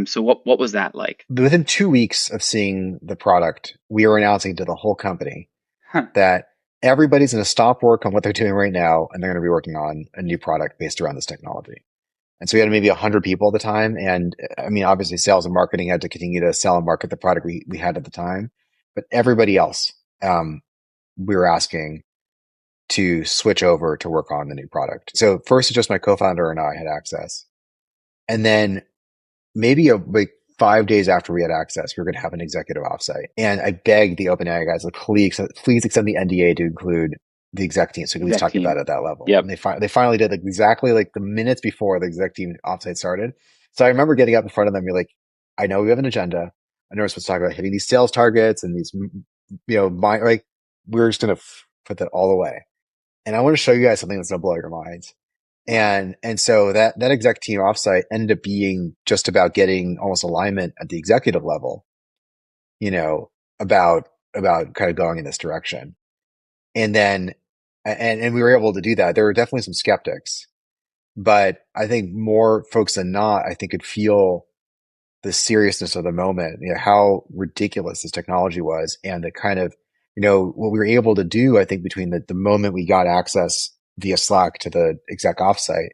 S2: So what was that like?
S1: Within 2 weeks of seeing the product, we were announcing to the whole company
S2: Huh.
S1: that everybody's going to stop work on what they're doing right now, and they're going to be working on a new product based around this technology. And so we had maybe 100 people at the time. And I mean, obviously sales and marketing had to continue to sell and market the product we had at the time, but everybody else, we were asking to switch over to work on the new product. So first, it's just my co-founder and I had access. And then maybe like 5 days after we had access, we were going to have an executive offsite. And I begged the OpenAI guys, like, please extend the NDA to include the exec team so we can at least
S2: Exec
S1: talk about
S2: team.
S1: it at that level.
S2: Yep.
S1: And they finally did like exactly like the minutes before the exec team offsite started. So I remember getting up in front of them and be like, I know we have an agenda. I know we're supposed to talk about hitting these sales targets and these, you know, like we're just going to put that all away. And I want to show you guys something that's going to blow your minds.
S2: Wow.
S1: And so that exec team offsite ended up being just about getting almost alignment at the executive level, you know, about kind of going in this direction. And then and we were able to do that. There were definitely some skeptics, but I think more folks than not, I think could feel the seriousness of the moment, you know, how ridiculous this technology was and the kind of, you know, what we were able to do, I think, between the moment we got access via Slack to the exec offsite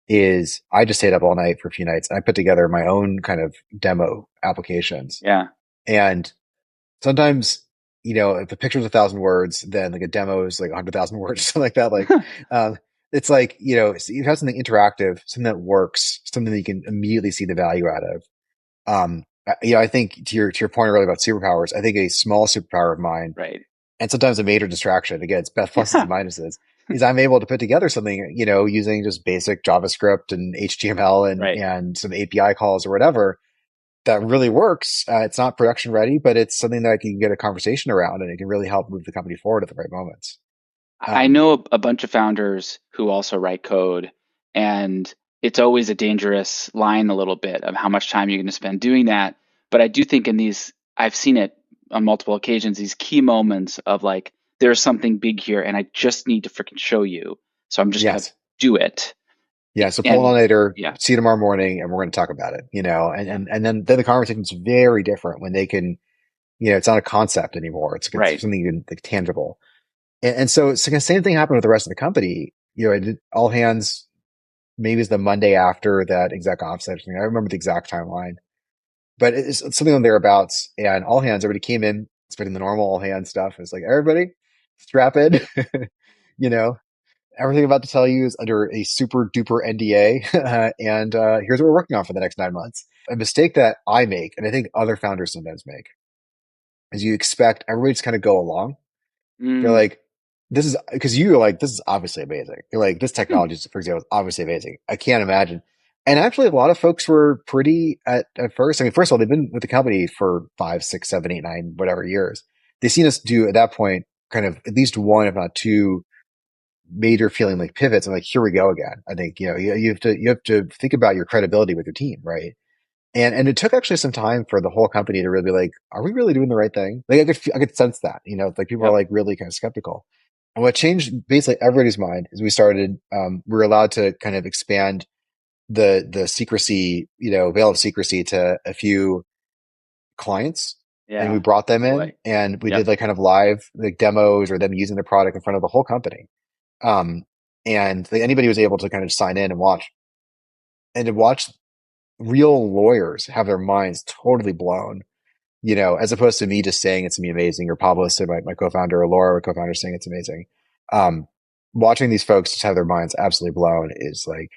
S1: is I just stayed up all night for a few nights and I put together my own kind of demo applications.
S2: Yeah.
S1: And sometimes, you know, if a picture's 1,000 words, then like a demo is like 100,000 words, something like that. Like, um, it's like, you know, you have something interactive, something that works, something that you can immediately see the value out of. You know, I think to your point earlier about superpowers, I think a small superpower of mine
S2: Right.
S1: and sometimes a major distraction, again, it's both pluses and
S2: Yeah.
S1: minuses, is I'm able to put together something, you know, using just basic JavaScript and HTML
S2: Right.
S1: and some API calls or whatever that really works. It's not production ready, but it's something that I can get a conversation around and it can really help move the company forward at the right moments.
S2: I
S1: Um,
S2: know a bunch of founders who also write code, and it's always a dangerous line a little bit of how much time you're going to spend doing that. But I do think in these, I've seen it on multiple occasions, these key moments of like there's something big here and I just need to freaking show you. So I'm just going to
S1: Yes.
S2: do it.
S1: Yeah. So pull it
S2: And
S1: on later,
S2: yeah,
S1: see you tomorrow morning, and we're going to talk about it,
S2: yeah,
S1: and then the conversation's very different when they can, it's not a concept anymore. It's
S2: right.
S1: something even like tangible. And so it's like the same thing happened with the rest of the company. I did all hands, maybe it's the Monday after that exec offsite. I remember the exact timeline, but it's something on thereabouts. And all hands, everybody came in, expecting the normal all hands stuff. It's like, everybody strap in, you know, everything I'm about to tell you is under a super duper NDA. And here's what we're working on for the next 9 months. A mistake that I make, and I think other founders sometimes make, is you expect everybody to kind of go along. They're
S2: Mm,
S1: like, this is because you're like, this is obviously amazing. You're like, this
S2: hmm,
S1: technology, for example, is obviously amazing. I can't imagine. And actually, a lot of folks were pretty at first. I mean, first of all, they've been with the company for 5, 6, 7, 8, 9, whatever years. They've seen us do at that point kind of at least one, if not two major feeling like pivots. I'm like, here we go again. I think, you have to think about your credibility with your team, right? And it took actually some time for the whole company to really be like, are we really doing the right thing? Like I could sense that, like people are
S2: yep,
S1: like really kind of skeptical. And what changed basically everybody's mind is we were allowed to kind of expand the secrecy, veil of secrecy to a few clients. And we
S2: yeah,
S1: brought them in
S2: boy,
S1: and we did
S2: yep,
S1: like kind of live like demos or them using the product in front of the whole company. Um, and like, anybody was able to kind of sign in and to watch real lawyers have their minds totally blown, as opposed to me just saying it's gonna be amazing, or Pablo said, my co-founder, or Laura, my co-founder, saying it's amazing. Um, Watching these folks just have their minds absolutely blown is like,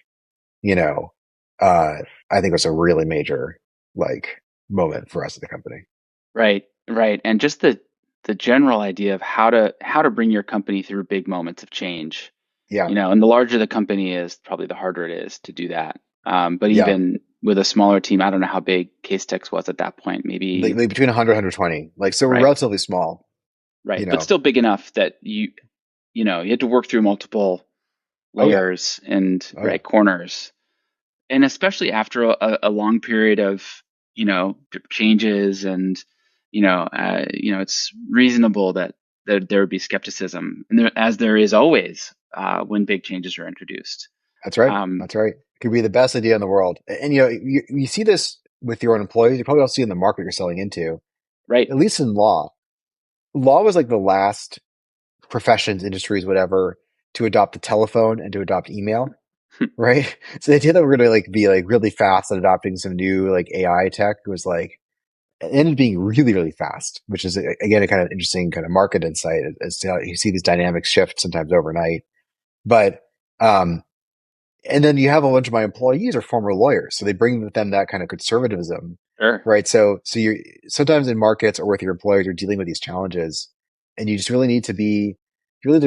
S1: you know, uh, I think it was a really major like moment for us at the company.
S2: right, right. And just the general idea of how to bring your company through big moments of change,
S1: Yeah,
S2: and the larger the company is, probably the harder it is to do that. But
S1: yeah,
S2: even with a smaller team, I don't know how big Casetext was at that point.
S1: like,
S2: Maybe,
S1: between 100 120, like, so we're
S2: right,
S1: relatively small,
S2: right,
S1: you
S2: but
S1: know.
S2: still big enough that you had to work through multiple
S1: Oh yeah,
S2: layers and
S1: oh yeah,
S2: right corners, and especially after a long period of changes, and it's reasonable that there would be skepticism, and as there is always when big changes are introduced.
S1: that's right,
S2: um,
S1: that's right. It could be the best idea in the world, and you see this with your own employees. You probably also see it in the market you're selling into,
S2: right.
S1: at least in law. Law was like the last professions, industries, whatever, to adopt the telephone and to adopt email, right? So the idea that we're going to like be like really fast at adopting some new like AI tech was like, it ended up being really, really fast, which is again a kind of interesting kind of market insight as to how you see these dynamics shift sometimes overnight. But um, and then you have a bunch of my employees are former lawyers, so they bring with them that kind of conservatism,
S2: Sure.
S1: right? So you're sometimes in markets or with your employers, you're dealing with these challenges, and you just really need to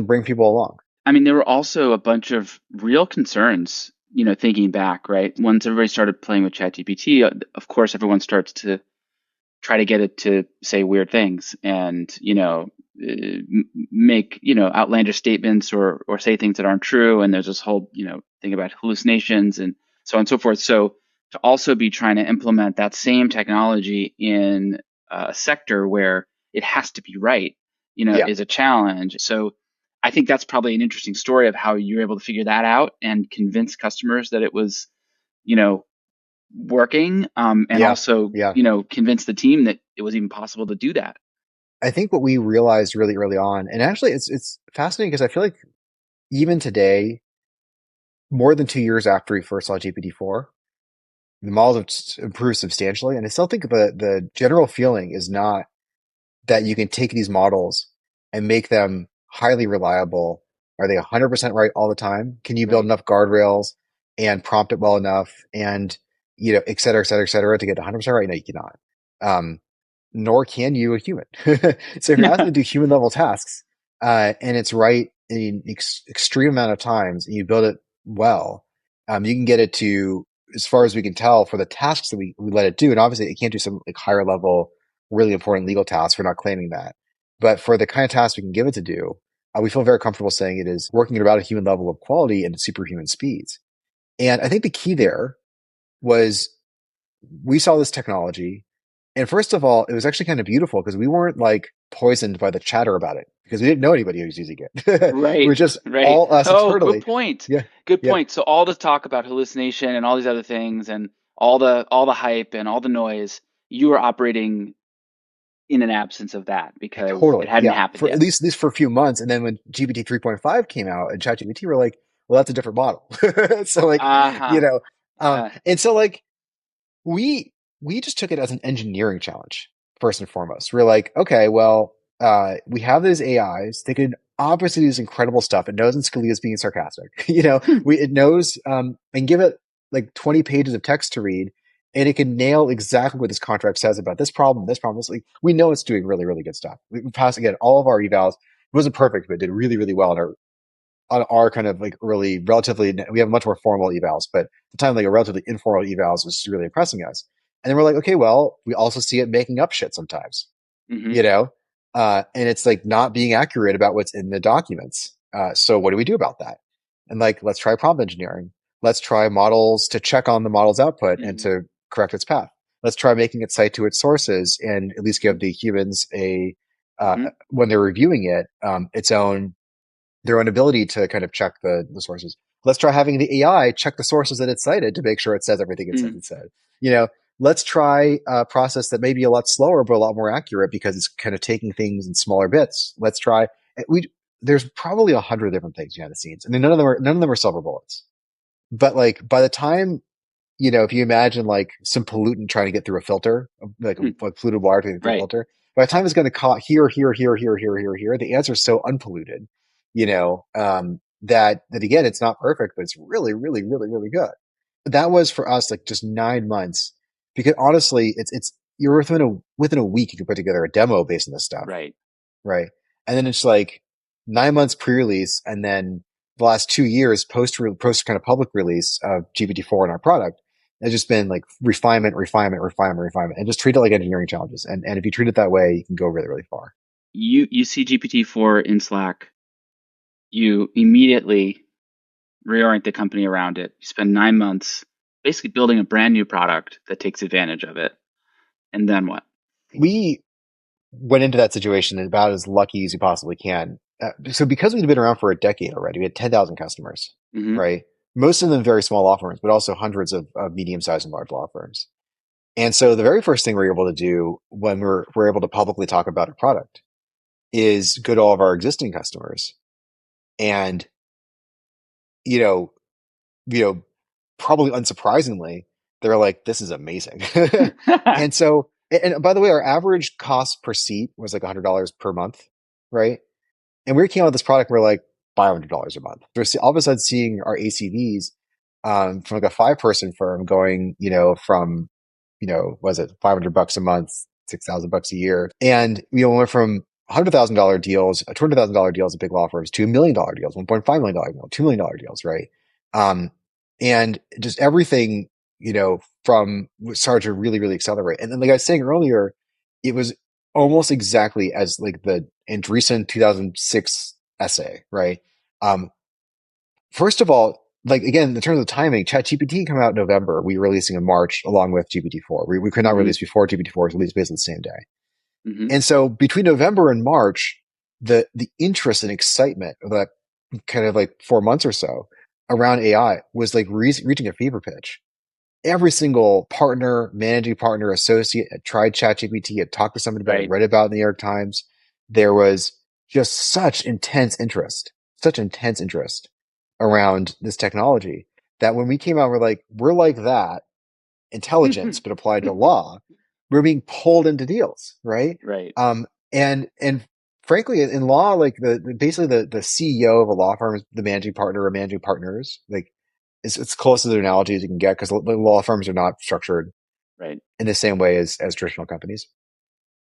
S1: bring people along.
S2: I mean, there were also a bunch of real concerns, thinking back, right? Once everybody started playing with ChatGPT, of course, everyone starts to try to get it to say weird things, and make outlandish statements, or say things that aren't true. And there's this whole thing about hallucinations and so on and so forth. So to also be trying to implement that same technology in a sector where it has to be right,
S1: Yeah,
S2: is a challenge. So I think that's probably an interesting story of how you're able to figure that out and convince customers that it was you know working, and
S1: yeah,
S2: also
S1: yeah.
S2: convince the team that it was even possible to do that.
S1: I think what we realized really early on, and actually it's fascinating because I feel like even today, more than 2 years after we first saw GPT-4, the models have improved substantially, and I still think the general feeling is not that you can take these models and make them highly reliable. Are they 100% right all the time? Can you build
S2: Right.
S1: enough guardrails and prompt it well enough and, et cetera, et cetera, et cetera, to get 100% right? No, you cannot. Um, Nor can you a human. So if you're asking to do human level tasks, and it's right in extreme amount of times and you build it well, you can get it to, as far as we can tell, for the tasks that we let it do. And obviously it can't do some like higher level, really important legal tasks. We're not claiming that. But for the kind of tasks we can give it to do, we feel very comfortable saying it is working at about a human level of quality and superhuman speeds. And I think the key there was we saw this technology. And first of all, it was actually kind of beautiful because we weren't like poisoned by the chatter about it because we didn't know anybody who was using it. It
S2: Right,
S1: was just
S2: right.
S1: all us
S2: Oh, good
S1: internally.
S2: point.
S1: Yeah.
S2: Good
S1: Yep.
S2: point. So all the talk about hallucination and all these other things and all the hype and all the noise, you were operating in an absence of that because it
S1: Totally.
S2: hadn't
S1: Yeah.
S2: happened
S1: For
S2: yet.
S1: at least for a few months. And then when GPT 3.5 came out and ChatGPT were like, well, that's a different model. So like, you
S2: Uh-huh.
S1: know,
S2: Uh,
S1: and so like we we just took it as an engineering challenge first and foremost. We're like, okay, well, we have these AIs. They could obviously do this incredible stuff. It knows when Scalia is being sarcastic. It knows and give it like 20 pages of text to read, and it can nail exactly what this contract says about this problem, this problem. This, like, we know it's doing really, really good stuff. We passed again all of our evals. It wasn't perfect, but it did really, really well in our kind of like early, relatively, we have much more formal evals, but at the time, like a relatively informal evals was really impressing us. And then we're like, okay, well, we also see it making up shit sometimes,
S2: hmm
S1: you know? And it's like not being accurate about what's in the documents. So what do we do about that? And like, let's try prompt engineering. Let's try models to check on the model's output and
S2: hmm
S1: to correct its path. Let's try making it cite to its sources and at least give the humans
S2: hmm
S1: when they're reviewing it, their own ability to kind of check the sources. Let's try having the AI check the sources that it's cited to make sure it says everything it says
S2: hmm
S1: it said. You know, let's try a process that may be a lot slower but a lot more accurate because it's kind of taking things in smaller bits. Let's try. We There's probably 100 different things behind the scenes. I mean, none of them are silver bullets. But like by the time if you imagine like some pollutant trying to get through a filter, like polluted water to get through a
S2: Right.
S1: filter, by the time it's going to caught here, here, here, here, here, here, here, the answer is so unpolluted, that again, it's not perfect, but it's really, really, really, really good. But that was for us like just 9 months because honestly, it's you're within a week you can put together a demo based on this stuff,
S2: Right.
S1: right? And then it's like 9 months pre-release, and then the last 2 years post kind of public release of GPT-4 in our product has just been like refinement, refinement, refinement, refinement, and just treat it like engineering challenges. And if you treat it that way, you can go really, really far.
S2: You see GPT-4 in Slack, you immediately reorient the company around it. You spend 9 months basically building a brand new product that takes advantage of it. And then what?
S1: We went into that situation about as lucky as you possibly can. So because we'd been around for a decade already, we had 10,000 customers,
S2: hmm
S1: right? Most of them very small law firms, but also hundreds of medium-sized and large law firms. And so the very first thing we're able to do when we're able to publicly talk about a product is go to all of our existing customers and, you know, you know, probably unsurprisingly, they're like, this is amazing. And so, and by the way, our average cost per seat was like $100 per month, right? And we came out with this product, we're like $500 a month. We're all of a sudden seeing our ACVs from like a 5-person firm going, from, was it $500 a month, $6,000 a year. And, we went from $100,000 deals, $200,000 deals at big law firms to $1 million deals, $1.5 million deals, $2 million deals, right? Um, and just everything, from started to really, really accelerate. And then, like I was saying earlier, it was almost exactly as like the Andreessen 2006 essay, right? Um, First of all, like again, in terms of timing, ChatGPT came out in November. We were releasing in March along with GPT-4. We could not
S2: hmm
S1: release before GPT-4 was released basically the same day.
S2: hmm
S1: And so between November and March, the interest and excitement of that kind of like 4 months or so around AI was like reaching a fever pitch. Every single partner, managing partner, associate had tried ChatGPT, had talked to somebody about it,
S2: Right.
S1: read about it in the New York Times. There was just such intense interest around this technology that when we came out, we're like that intelligence, but applied to law. We're being pulled into deals, right?
S2: Right.
S1: And frankly, in law, like basically the CEO of a law firm is the managing partner or managing partners. Like it's close to the analogy as you can get because the law firms are not structured
S2: Right.
S1: in the same way as traditional companies.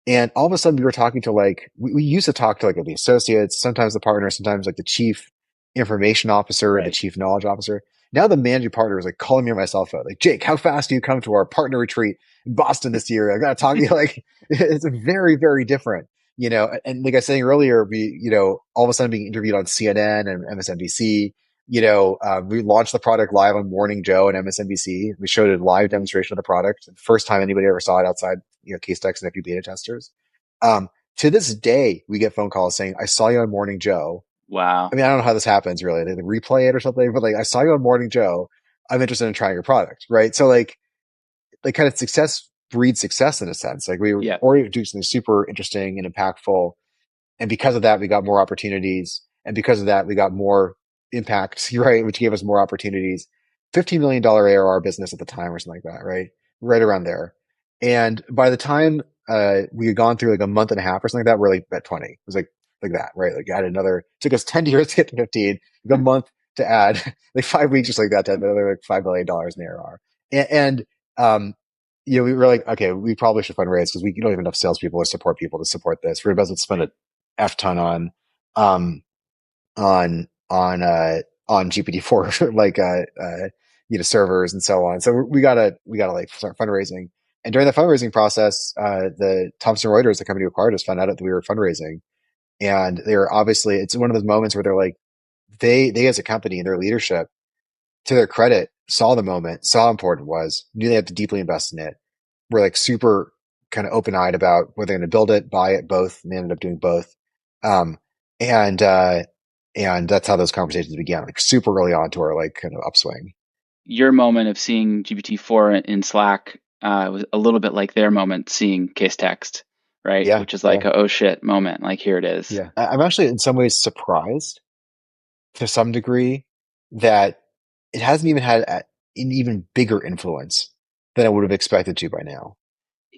S1: And all of a sudden we were talking to like, we used to talk to like the associates, sometimes the partner, sometimes like the chief information officer and the
S2: Right.
S1: chief knowledge officer. Now the managing partner is like calling me on my cell phone, like, Jake, how fast do you come to our partner retreat in Boston this year? I got to talk to you. Like, it's very, very different, and like I was saying earlier, all of a sudden being interviewed on CNN and MSNBC. We launched the product live on Morning Joe and MSNBC. We showed a live
S2: hmm
S1: demonstration of the product. The first time anybody ever saw it outside Casetext and a few beta testers. Um, to this day, we get phone calls saying, "I saw you on Morning Joe." I
S2: Wow.
S1: mean, I don't know how this happens really. They replay it or something, but like, "I saw you on Morning Joe. I'm interested in trying your product." Right? So like kind of success breeds success in a sense. Like we were
S2: Yeah.
S1: already doing something super interesting and impactful, and because of that, we got more opportunities. And because of that, we got more impact, right? Which gave us more opportunities. $15 million ARR business at the time or something like that, right? Right around there. And by the time, we had gone through like a month and a half or something like that, we're like at 20. It was like that, right? Like add another, took us 10 years to get to 15, like a month to add, like 5 weeks, just like that, to add another like $5 million in ARR. And, um, we were like, okay, we probably should fundraise because we don't have enough salespeople or support people to support this. We're about to spend a F ton um on GPT-4 like servers and so on. So we gotta like start fundraising. And during the fundraising process, the Thomson Reuters, the company who acquired us, found out that we were fundraising. And they're obviously, it's one of those moments where they're like, they as a company and their leadership, to their credit, saw the moment, saw how important it was, knew they had to deeply invest in it. Were like super kind of open eyed about whether they're going to build it, buy it, both, and they ended up doing both. Um, and and that's how those conversations began, like super early on to our like kind of upswing.
S2: Your moment of seeing GPT-4 in Slack was a little bit like their moment seeing Casetext, right?
S1: Yeah,
S2: Which is like
S1: yeah,
S2: a oh shit moment. Like here it is.
S1: yeah. I'm actually in some ways surprised to some degree that it hasn't even had an even bigger influence than I would have expected to by now.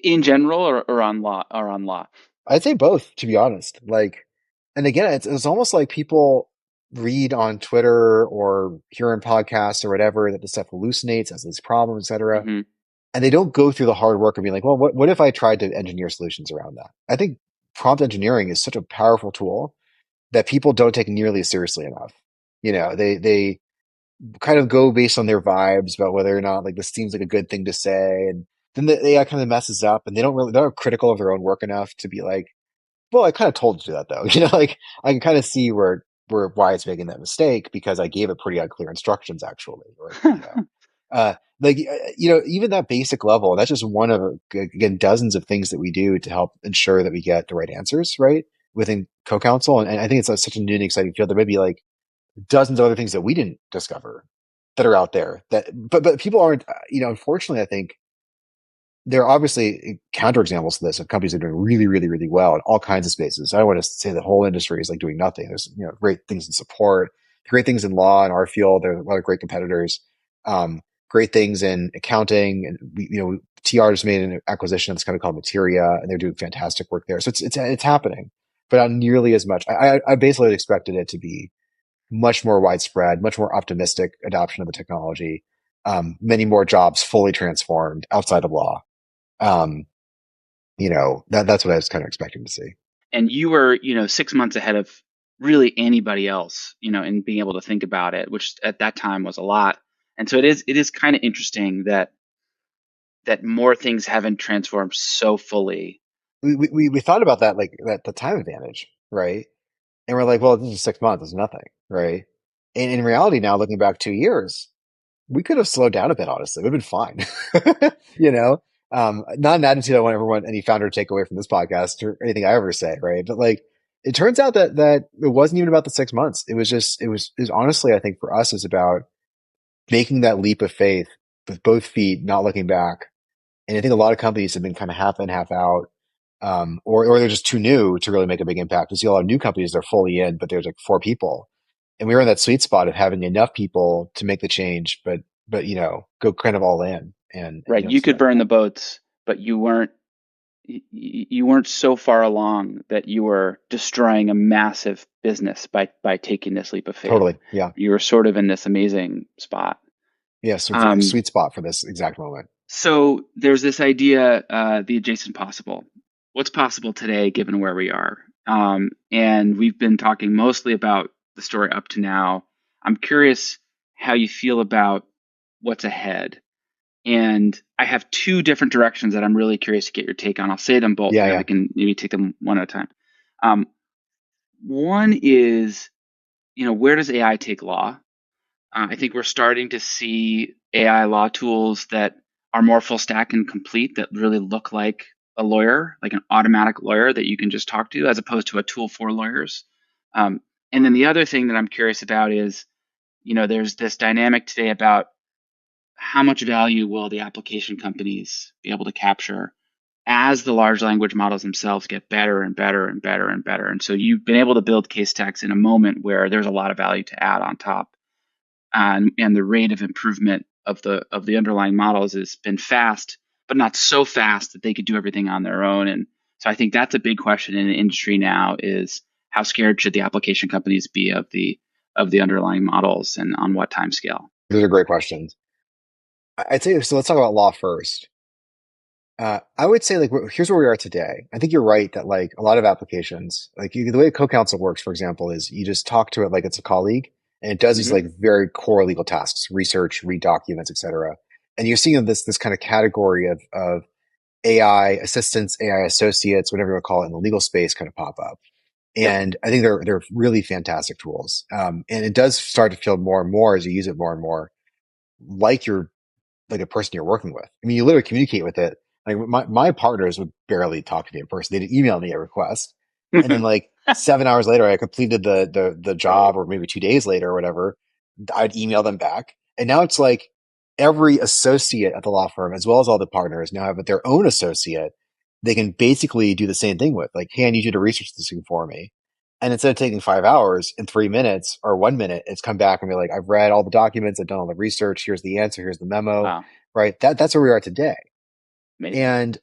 S2: In general or on law or on law.
S1: I'd say both, to be honest. Like, and again, it's almost like people read on Twitter or hear in podcasts or whatever that this stuff hallucinates, has these problems, etc.
S2: Hmm.
S1: And they don't go through the hard work of being like, well, what if I tried to engineer solutions around that? I think prompt engineering is such a powerful tool that people don't take nearly as seriously enough. They kind of go based on their vibes about whether or not like this seems like a good thing to say, and then the AI kind of messes up, and they're not critical of their own work enough to be like, well, I kind of told you that though. Like I can kind of see where why it's making that mistake because I gave it pretty unclear instructions actually, or like even that basic level. That's just one of again dozens of things that we do to help ensure that we get the right answers right within co-counsel, and I think it's such a new and exciting field. There may be like dozens of other things that we didn't discover that are out there that, but people aren't. Unfortunately, I think there are obviously counterexamples to this of companies that are doing really, really, really well in all kinds of spaces. I don't want to say the whole industry is like doing nothing. There's great things in support, great things in law in our field. There are a lot of great competitors, great things in accounting, and TR just made an acquisition of this company called Materia, and they're doing fantastic work there. So it's happening, but not nearly as much. I basically expected it to be much more widespread, much more optimistic adoption of the technology, many more jobs fully transformed outside of law. um, that's what I was kind of expecting to see.
S2: And you were, 6 months ahead of really anybody else, in being able to think about it, which at that time was a lot. And so it is kind of interesting that more things haven't transformed so fully.
S1: We thought about that, like that the time advantage, right? And we're like, well, this is 6 months, it's nothing, right? And in reality, now looking back 2 years, we could have slowed down a bit. Honestly, we've been fine. you know, not an attitude I want everyone, any founder, to take away from this podcast or anything I ever say, right? But like, it turns out that it wasn't even about the 6 months. It was just it was honestly, I think for us, is about making that leap of faith with both feet, not looking back. And I think a lot of companies have been kind of half in, half out, or they're just too new to really make a big impact. You see a lot of new companies, they're fully in, but there's like four people, and we were in that sweet spot of having enough people to make the change, but go kind of all in, and
S2: Right?
S1: you don't
S2: You
S1: see
S2: could
S1: that
S2: burn the
S1: anymore.
S2: boats, but you weren't so far along that you were destroying a massive business by taking this leap of faith.
S1: Totally, yeah,
S2: You were sort of in this amazing spot.
S1: yeah. So
S2: Um,
S1: sweet spot for this exact moment.
S2: so there's this idea, the adjacent possible. What's possible today, given where we are? And we've been talking mostly about the story up to now. I'm curious how you feel about what's ahead. And I have two different directions that I'm really curious to get your take on. I'll say them both,
S1: Yeah,
S2: and then
S1: yeah.
S2: we can maybe take them one at a time. Um, One is, where does AI take law? I think we're starting to see AI law tools that are more full stack and complete that really look like a lawyer, like an automatic lawyer that you can just talk to, as opposed to a tool for lawyers. Um, and then the other thing that I'm curious about is, there's this dynamic today about how much value will the application companies be able to capture as the large language models themselves get better and better and better and better. And so you've been able to build Casetext in a moment where there's a lot of value to add on top, and the rate of improvement of the underlying models has been fast, but not so fast that they could do everything on their own. And so I think that's a big question in the industry now: is how scared should the application companies be of the underlying models, and on what time scale?
S1: Those are great questions. I'd say so. Let's talk about law first. I would say like here's where we are today. I think you're right that like a lot of applications, like the way co-counsel works, for example, is you just talk to it like it's a colleague, and it does these
S2: Hmm.
S1: like very core legal tasks, research, read documents, etc. And you're seeing this kind of category of AI assistants, AI associates, whatever you want to call it, in the legal space, kind of pop up.
S2: Yep.
S1: And I think they're really fantastic tools. And it does start to feel more and more as you use it more and more like you're like a person you're working with. I mean, you literally communicate with it. Like my partners would barely talk to me in person. They'd email me a request. And then like 7 hours later, I completed the
S2: Right.
S1: job, or maybe 2 days later or whatever, I'd email them back. And now it's like every associate at the law firm, as well as all the partners, now have their own associate they can basically do the same thing with. Like, hey, I need you to research this thing for me. And instead of taking 5 hours, in 3 minutes or 1 minute, it's come back and be like, I've read all the documents, I've done all the research, here's the answer, here's the memo,
S2: Wow.
S1: right? That's where we are today.
S2: Amazing.
S1: And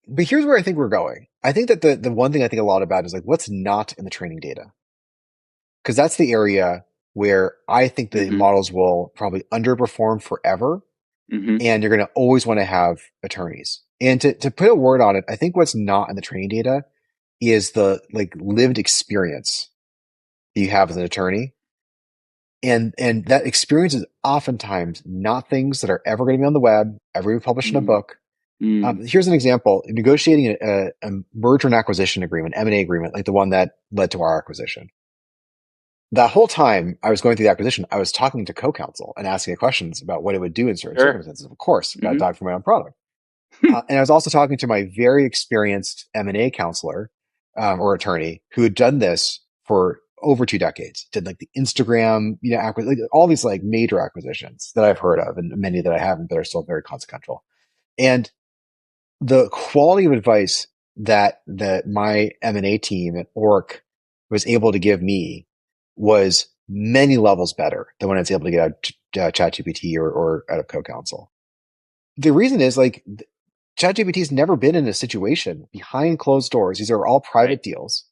S1: but here's where I think we're going. I think that the one thing I think a lot about is like what's not in the training data. Because that's the area where I think the
S2: Hmm.
S1: models will probably underperform forever.
S2: Hmm.
S1: And you're going to always want to have attorneys. And to put a word on it, I think what's not in the training data is the like lived experience that you have as an attorney. And that experience is oftentimes not things that are ever going to be on the web, ever be published in a
S2: Mm.
S1: book.
S2: Mm.
S1: Here's an example: negotiating a merger and acquisition agreement, M&A agreement, like the one that led to our acquisition. That whole time I was going through the acquisition, I was talking to co-counsel and asking it questions about what it would do in certain
S2: Sure.
S1: circumstances. Of course, got to
S2: Hmm.
S1: talk for my own product. And I was also talking to my very experienced M&A counselor, or attorney who had done this for over 2 decades, did like the Instagram, like all these like major acquisitions that I've heard of and many that I haven't, but are still very consequential. And the quality of advice that my M&A team at Orc was able to give me was many levels better than when I was able to get out of ChatGPT or out of co-counsel. The reason is like ChatGPT's never been in a situation behind closed doors. These are all
S2: Right.
S1: private deals,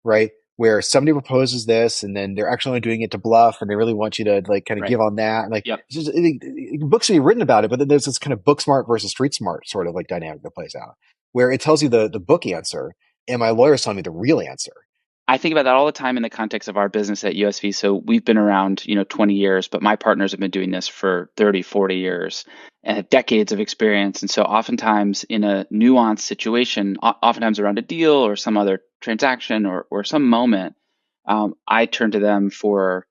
S1: right? Where somebody proposes this and then they're actually only doing it to bluff and they really want you to like kind of
S2: Right.
S1: give on that. And like,
S2: Yep.
S1: it's just, books can be written about it, but then there's this kind of book smart versus street smart sort of like dynamic that plays out where it tells you the book answer and my lawyer's telling me the real answer.
S2: I think about that all the time in the context of our business at USV. So we've been around, 20 years, but my partners have been doing this for 30, 40 years and have decades of experience. And so oftentimes in a nuanced situation, oftentimes around a deal or some other transaction or some moment, I turn to them for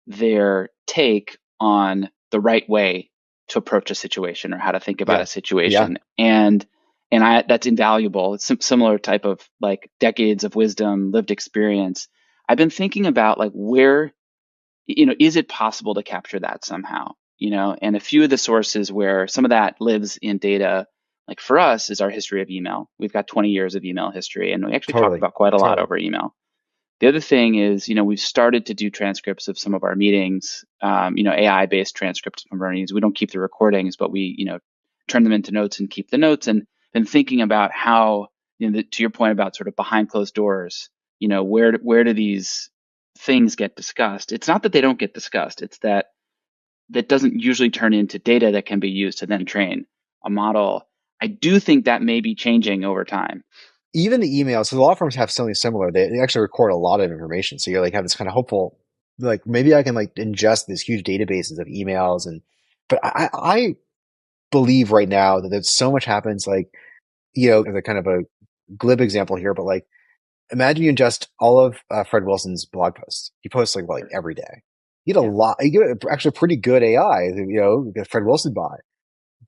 S2: their take on the right way to approach a situation or how to think about
S1: Yeah.
S2: a
S1: Yeah.
S2: situation. And I that's invaluable. It's similar type of like decades of wisdom, lived experience. I've been thinking about like where, is it possible to capture that somehow? And a few of the sources where some of that lives in data, like for us, is our history of email. We've got 20 years of email history, and we actually talk
S1: Totally.
S2: about quite a lot
S1: Totally.
S2: over email. The other thing is, we've started to do transcripts of some of our meetings, AI-based transcripts of our meetings. We don't keep the recordings, but we, turn them into notes and keep the notes. And then thinking about how, to your point about sort of behind closed doors, where do these things get discussed? It's not that they don't get discussed. It's that doesn't usually turn into data that can be used to then train a model. I do think that may be changing over time.
S1: Even the emails, so the law firms have something similar. They actually record a lot of information. So you're like have this kind of hopeful, like maybe I can like ingest these huge databases of emails but I believe right now that there's so much happens like, as a kind of a glib example here, but like imagine you ingest all of Fred Wilson's blog posts. He posts like
S2: Sure.
S1: every day. You get a
S2: Yeah.
S1: lot, you get actually a pretty good AI, Fred Wilson bot.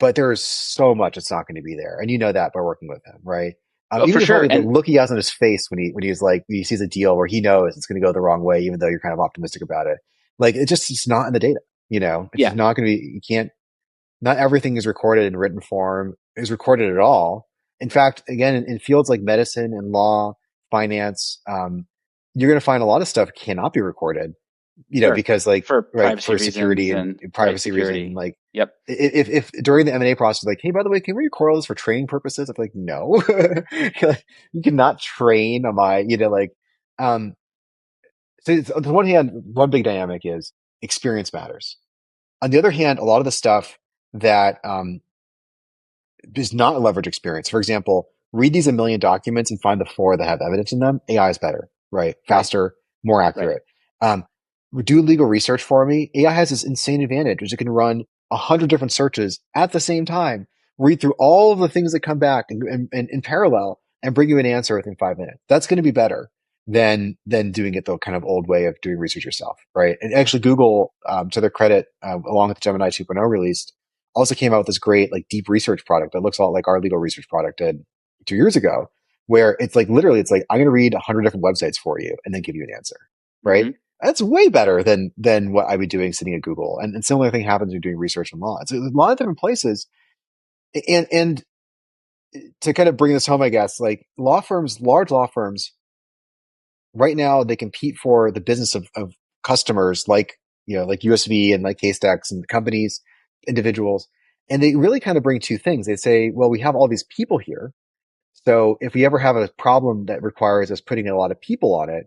S1: but there is so much that's not going to be there, and you know that by working with him, right?
S2: Oh, for
S1: Even
S2: sure.
S1: probably the
S2: And
S1: look he has on his face when he's like he sees a deal where he knows it's going to go the wrong way, even though you're kind of optimistic about it. Like it's not in the data, it's
S2: yeah,
S1: just not going to be. You can't. Not everything is recorded in written form is recorded at all. In fact, again, in fields like medicine and law, finance, you're going to find a lot of stuff cannot be recorded,
S2: sure.
S1: because like,
S2: For
S1: right,
S2: privacy
S1: for
S2: reasons
S1: security and
S2: and right
S1: privacy reason,
S2: security.
S1: like
S2: Yep.
S1: if during the M&A process, like, hey, by the way, can we record all this for training purposes? I'm like, no, you cannot train on my, um, so on the one hand, one big dynamic is experience matters. On the other hand, a lot of the stuff that, is not a leverage experience. For example, read these a million documents and find the four that have evidence in them. AI is better, right?
S2: Right.
S1: Faster, more
S2: Right.
S1: accurate. Um, do legal research for me. AI has this insane advantage, which it can run 100 different searches at the same time, read through all of the things that come back and in parallel and bring you an answer within 5 minutes. That's going to be better than doing it the kind of old way of doing research yourself, right? And actually, Google, to their credit, along with the Gemini 2.0 released, also came out with this great like deep research product that looks a lot like our legal research product did 2 years ago, where it's like literally it's like I'm going to read 100 different websites for you and then give you an answer, right?
S2: Hmm.
S1: That's way better than what I'd be doing sitting at Google. And similar thing happens when you're doing research in law. It's a lot of different places. And to kind of bring this home, I guess, like law firms, large law firms, right now they compete for the business of customers like like USV and like Casetext and companies, individuals, and they really kind of bring two things. They say, well, we have all these people here, so if we ever have a problem that requires us putting a lot of people on it,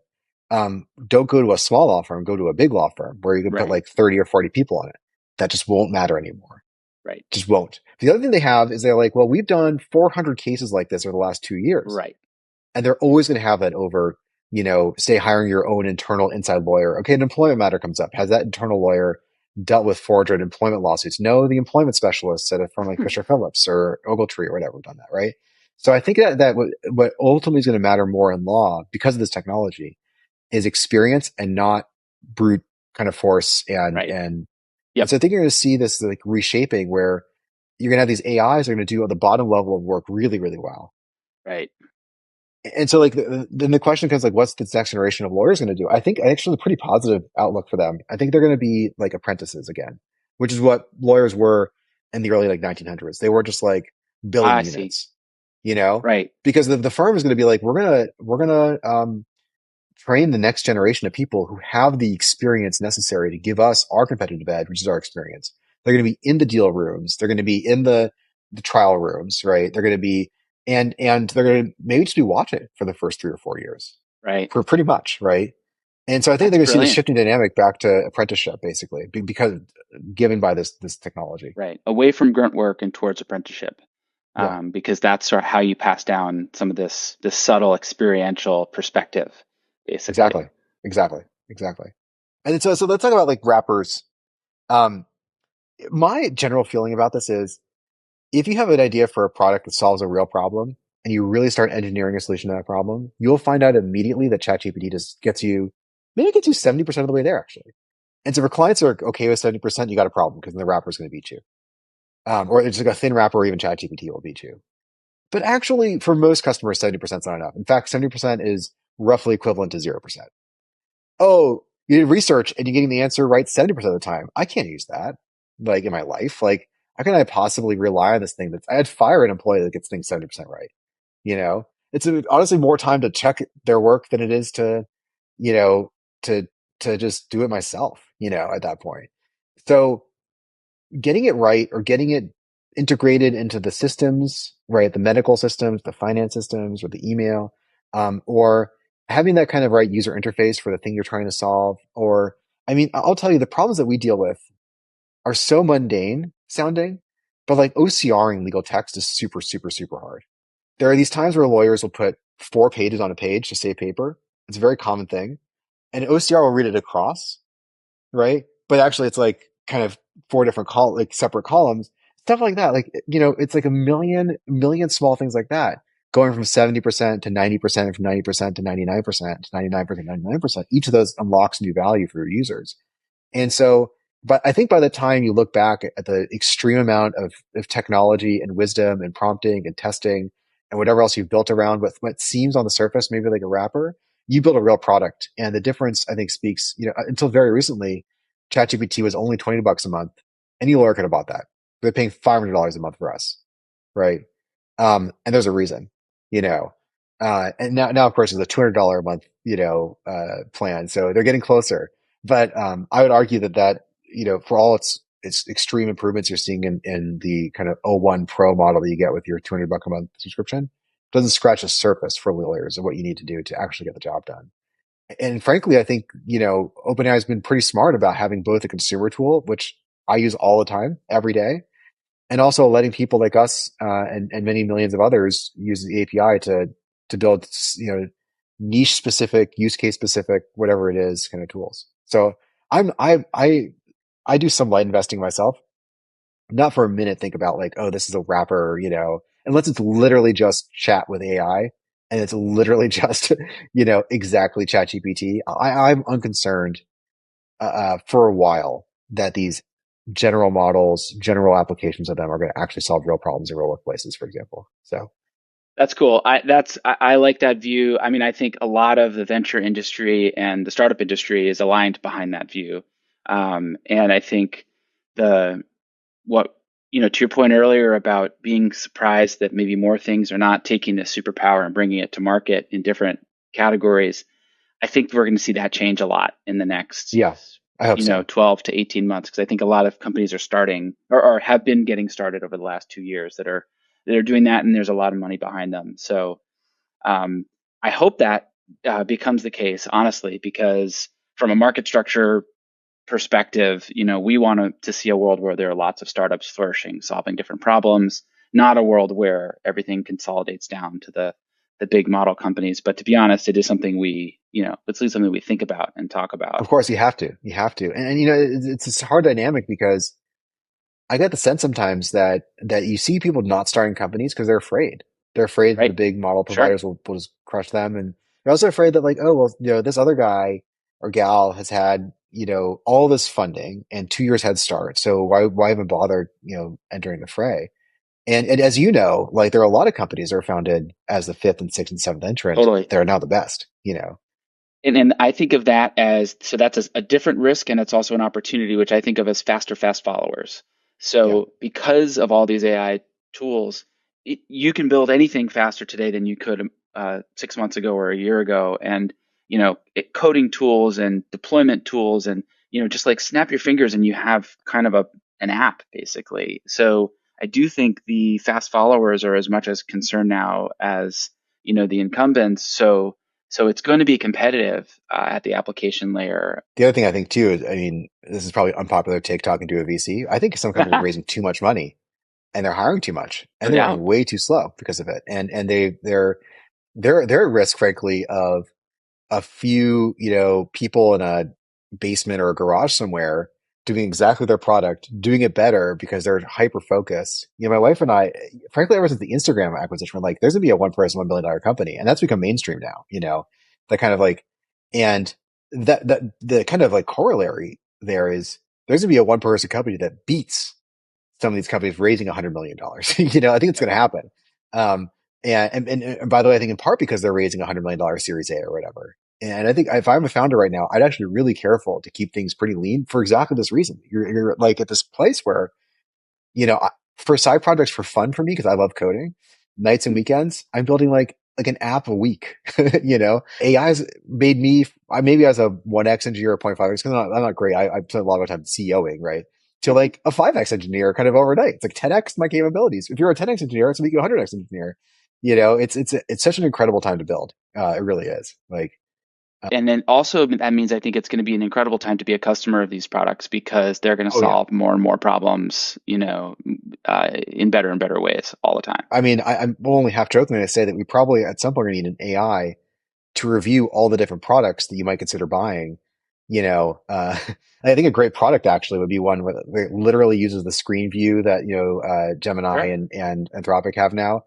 S1: don't go to a small law firm, go to a big law firm where you can put
S2: Right.
S1: like 30 or 40 people on it. That just won't matter anymore.
S2: Right.
S1: Just won't. The other thing they have is they're like, well, we've done 400 cases like this over the last 2 years,
S2: Right.
S1: and they're always going to have that over, say hiring your own internal inside lawyer. Okay, an employment matter comes up. Has that internal lawyer dealt with 400 employment lawsuits? No, the employment specialists at a firm like Fisher Phillips or Ogletree or whatever have done that, right? So I think that what ultimately is going to matter more in law because of this technology is experience and not brute kind of force
S2: Right.
S1: and
S2: Yep.
S1: so I think you're going to see this like reshaping where you're going to have these AIs that are going to do the bottom level of work really, really well.
S2: Right.
S1: And so, like, then the question comes, like, what's this next generation of lawyers going to do? I think actually a pretty positive outlook for them. I think they're going to be like apprentices again, which is what lawyers were in the early like 1900s. They were just like billing
S2: I see.
S1: units,
S2: Right.
S1: because the firm is going to be like, we're gonna train the next generation of people who have the experience necessary to give us our competitive edge, which is our experience. They're going to be in the deal rooms. They're going to be in the trial rooms, right? They're going to be, and they're going to maybe just be watching it for the first 3 or 4 years
S2: Right.
S1: for pretty much, right? And so I think
S2: That's
S1: they're going to see the
S2: brilliant.
S1: shifting dynamic back to apprenticeship, basically, because given by this technology.
S2: Right. Away from grunt work and towards apprenticeship.
S1: Yeah,
S2: Because that's sort of how you pass down some of this subtle experiential perspective, basically.
S1: exactly, exactly, exactly. And so let's talk about like wrappers. Um, my general feeling about this is if you have an idea for a product that solves a real problem and you really start engineering a solution to that problem, you'll find out immediately that ChatGPT just maybe gets you 70% of the way there, actually. And so for clients who are okay with 70%, you got a problem because the wrapper is going to beat you. Or it's like a thin wrapper or even ChatGPT will beat you. But actually, for most customers, 70% is not enough. In fact, 70% is roughly equivalent to 0%. Oh, you did research and you're getting the answer right 70% of the time. I can't use that like in my life. Like, how can I possibly rely on this thing I'd fire an employee that gets things 70% right? It's honestly more time to check their work than it is to, you know, to, to just do it myself, at that point. So getting it right or getting it integrated into the systems, right? The medical systems, the finance systems, or the email, or having that kind of right user interface for the thing you're trying to solve. Or, I mean, I'll tell you, the problems that we deal with are so mundane sounding, but like OCRing legal text is super, super, super hard. There are these times where lawyers will put 4 pages on a page to save paper. It's a very common thing. And OCR will read it across, right? But actually, it's like kind of four different like separate columns, stuff like that. Like it's like a million small things like that, going from 70% to 90%, from 90% to 99% to 99% 99%. Each of those unlocks new value for your users, and so But I think by the time you look back at the extreme amount of technology and wisdom and prompting and testing and whatever else you've built around what seems on the surface maybe like a wrapper, you build a real product. And the difference, I think, speaks, until very recently, ChatGPT was only $20 a month. Any lawyer could have bought that. They're paying $500 a month for us, right? And there's a reason, you know. And now of course it's a $200 a month, plan. So they're getting closer. But I would argue that for all its extreme improvements you're seeing in the kind of O1 Pro model that you get with your $200 a month subscription, doesn't scratch the surface for lawyers of what you need to do to actually get the job done. And frankly, I think, OpenAI has been pretty smart about having both a consumer tool, which I use all the time, every day, and also letting people like us and many millions of others use the API to build niche specific, use case specific, whatever it is, kind of tools. So I do some light investing myself, not for a minute think about like, oh, this is a wrapper, unless it's literally just chat with AI and it's literally just exactly ChatGPT. I'm unconcerned for a while that these general models, general applications of them are going to actually solve real problems in real workplaces, for example. So
S2: That's cool. I like that view. I mean, I think a lot of the venture industry and the startup industry is aligned behind that view. And I think the what to your point earlier about being surprised that maybe more things are not taking this superpower and bringing it to market in different categories. I think we're going to see that change a lot in the next
S1: yeah, I hope so.
S2: 12 to 18 months, because I think a lot of companies are starting or have been getting started over the last 2 years that are doing that, and there's a lot of money behind them. So um, I hope that becomes the case, honestly, because from a market structure perspective, we want to see a world where there are lots of startups flourishing, solving different problems, not a world where everything consolidates down to the big model companies. But to be honest, it is something it's at least something we think about and talk about.
S1: Of course, you have to, and it's a hard dynamic because I get the sense sometimes that you see people not starting companies because they're afraid. They're afraid that the
S2: Right?
S1: big model
S2: Sure.
S1: providers will just crush them, and they're also afraid that like, oh well, this other guy or gal has had all this funding and 2 years head start, so why even bother entering the fray? And as you know, like there are a lot of companies that are founded as the fifth and sixth and seventh entrant
S2: Totally.
S1: that are now the best. You know,
S2: And I think of that as, so that's a different risk, and it's also an opportunity, which I think of as faster, fast followers.
S1: yeah.
S2: So because of all these AI tools, you can build anything faster today than you could 6 months ago or a year ago. And coding tools and deployment tools, and just like snap your fingers and you have kind of an app basically. So I do think the fast followers are as much as concerned now as the incumbents. So it's going to be competitive at the application layer.
S1: The other thing I think too is, I mean, this is probably unpopular take talking to a VC. I think some companies are
S2: No
S1: raising too much money and they're hiring too much and they're
S2: doubt.
S1: running way too slow because of it. And they're at risk, frankly, of a few, people in a basement or a garage somewhere doing exactly their product, doing it better because they're hyper focused. My wife and I, frankly, ever since the Instagram acquisition, we're like, there's gonna be a one person, $1 billion company. And that's become mainstream now, that kind of like, and that the kind of like corollary there is there's gonna be a one person company that beats some of these companies raising $100 million. I think it's going to happen. Um, and by the way, I think in part because they're raising $100 million Series A or whatever. And I think if I'm a founder right now, I'd actually be really careful to keep things pretty lean for exactly this reason. You're like at this place where, for side projects for fun for me, because I love coding, nights and weekends, I'm building like an app a week. AI's made me, maybe as a 1x engineer or 0.5x, because I'm not great. I spent a lot of time CEOing, right? To like a 5x engineer kind of overnight. It's like 10x my capabilities. If you're a 10x engineer, it's make you a 100x engineer. It's such an incredible time to build. It really is. Like,
S2: And then also that means I think it's going to be an incredible time to be a customer of these products, because they're going to
S1: oh yeah.
S2: solve more and more problems, in better and better ways all the time.
S1: I mean, I'm only half joking when I say that we probably at some point are going to need an AI to review all the different products that you might consider buying. I think a great product actually would be one where it literally uses the screen view that, Gemini
S2: Sure.
S1: and Anthropic have now,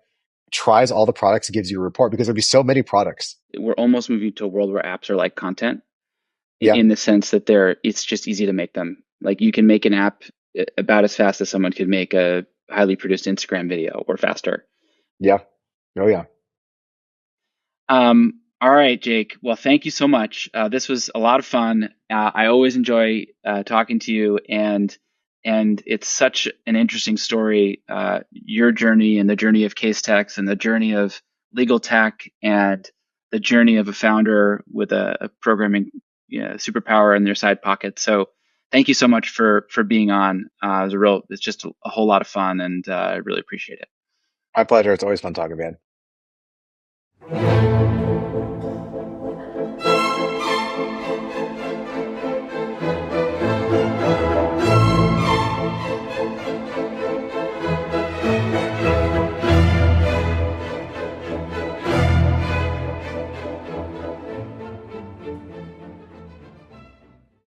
S1: tries all the products, gives you a report because there'd be so many products.
S2: We're almost moving to a world where apps are like content,
S1: Yeah.
S2: in the sense that it's just easy to make them. Like you can make an app about as fast as someone could make a highly produced Instagram video or faster.
S1: Yeah. Oh yeah.
S2: All right, Jake. Well, thank you so much. This was a lot of fun. I always enjoy talking to you, and it's such an interesting story. Your journey and the journey of Casetext and the journey of legal tech and the journey of a founder with a programming superpower in their side pocket. So, thank you so much for being on. It's just a whole lot of fun, and I really appreciate it.
S1: My pleasure. It's always fun talking, man.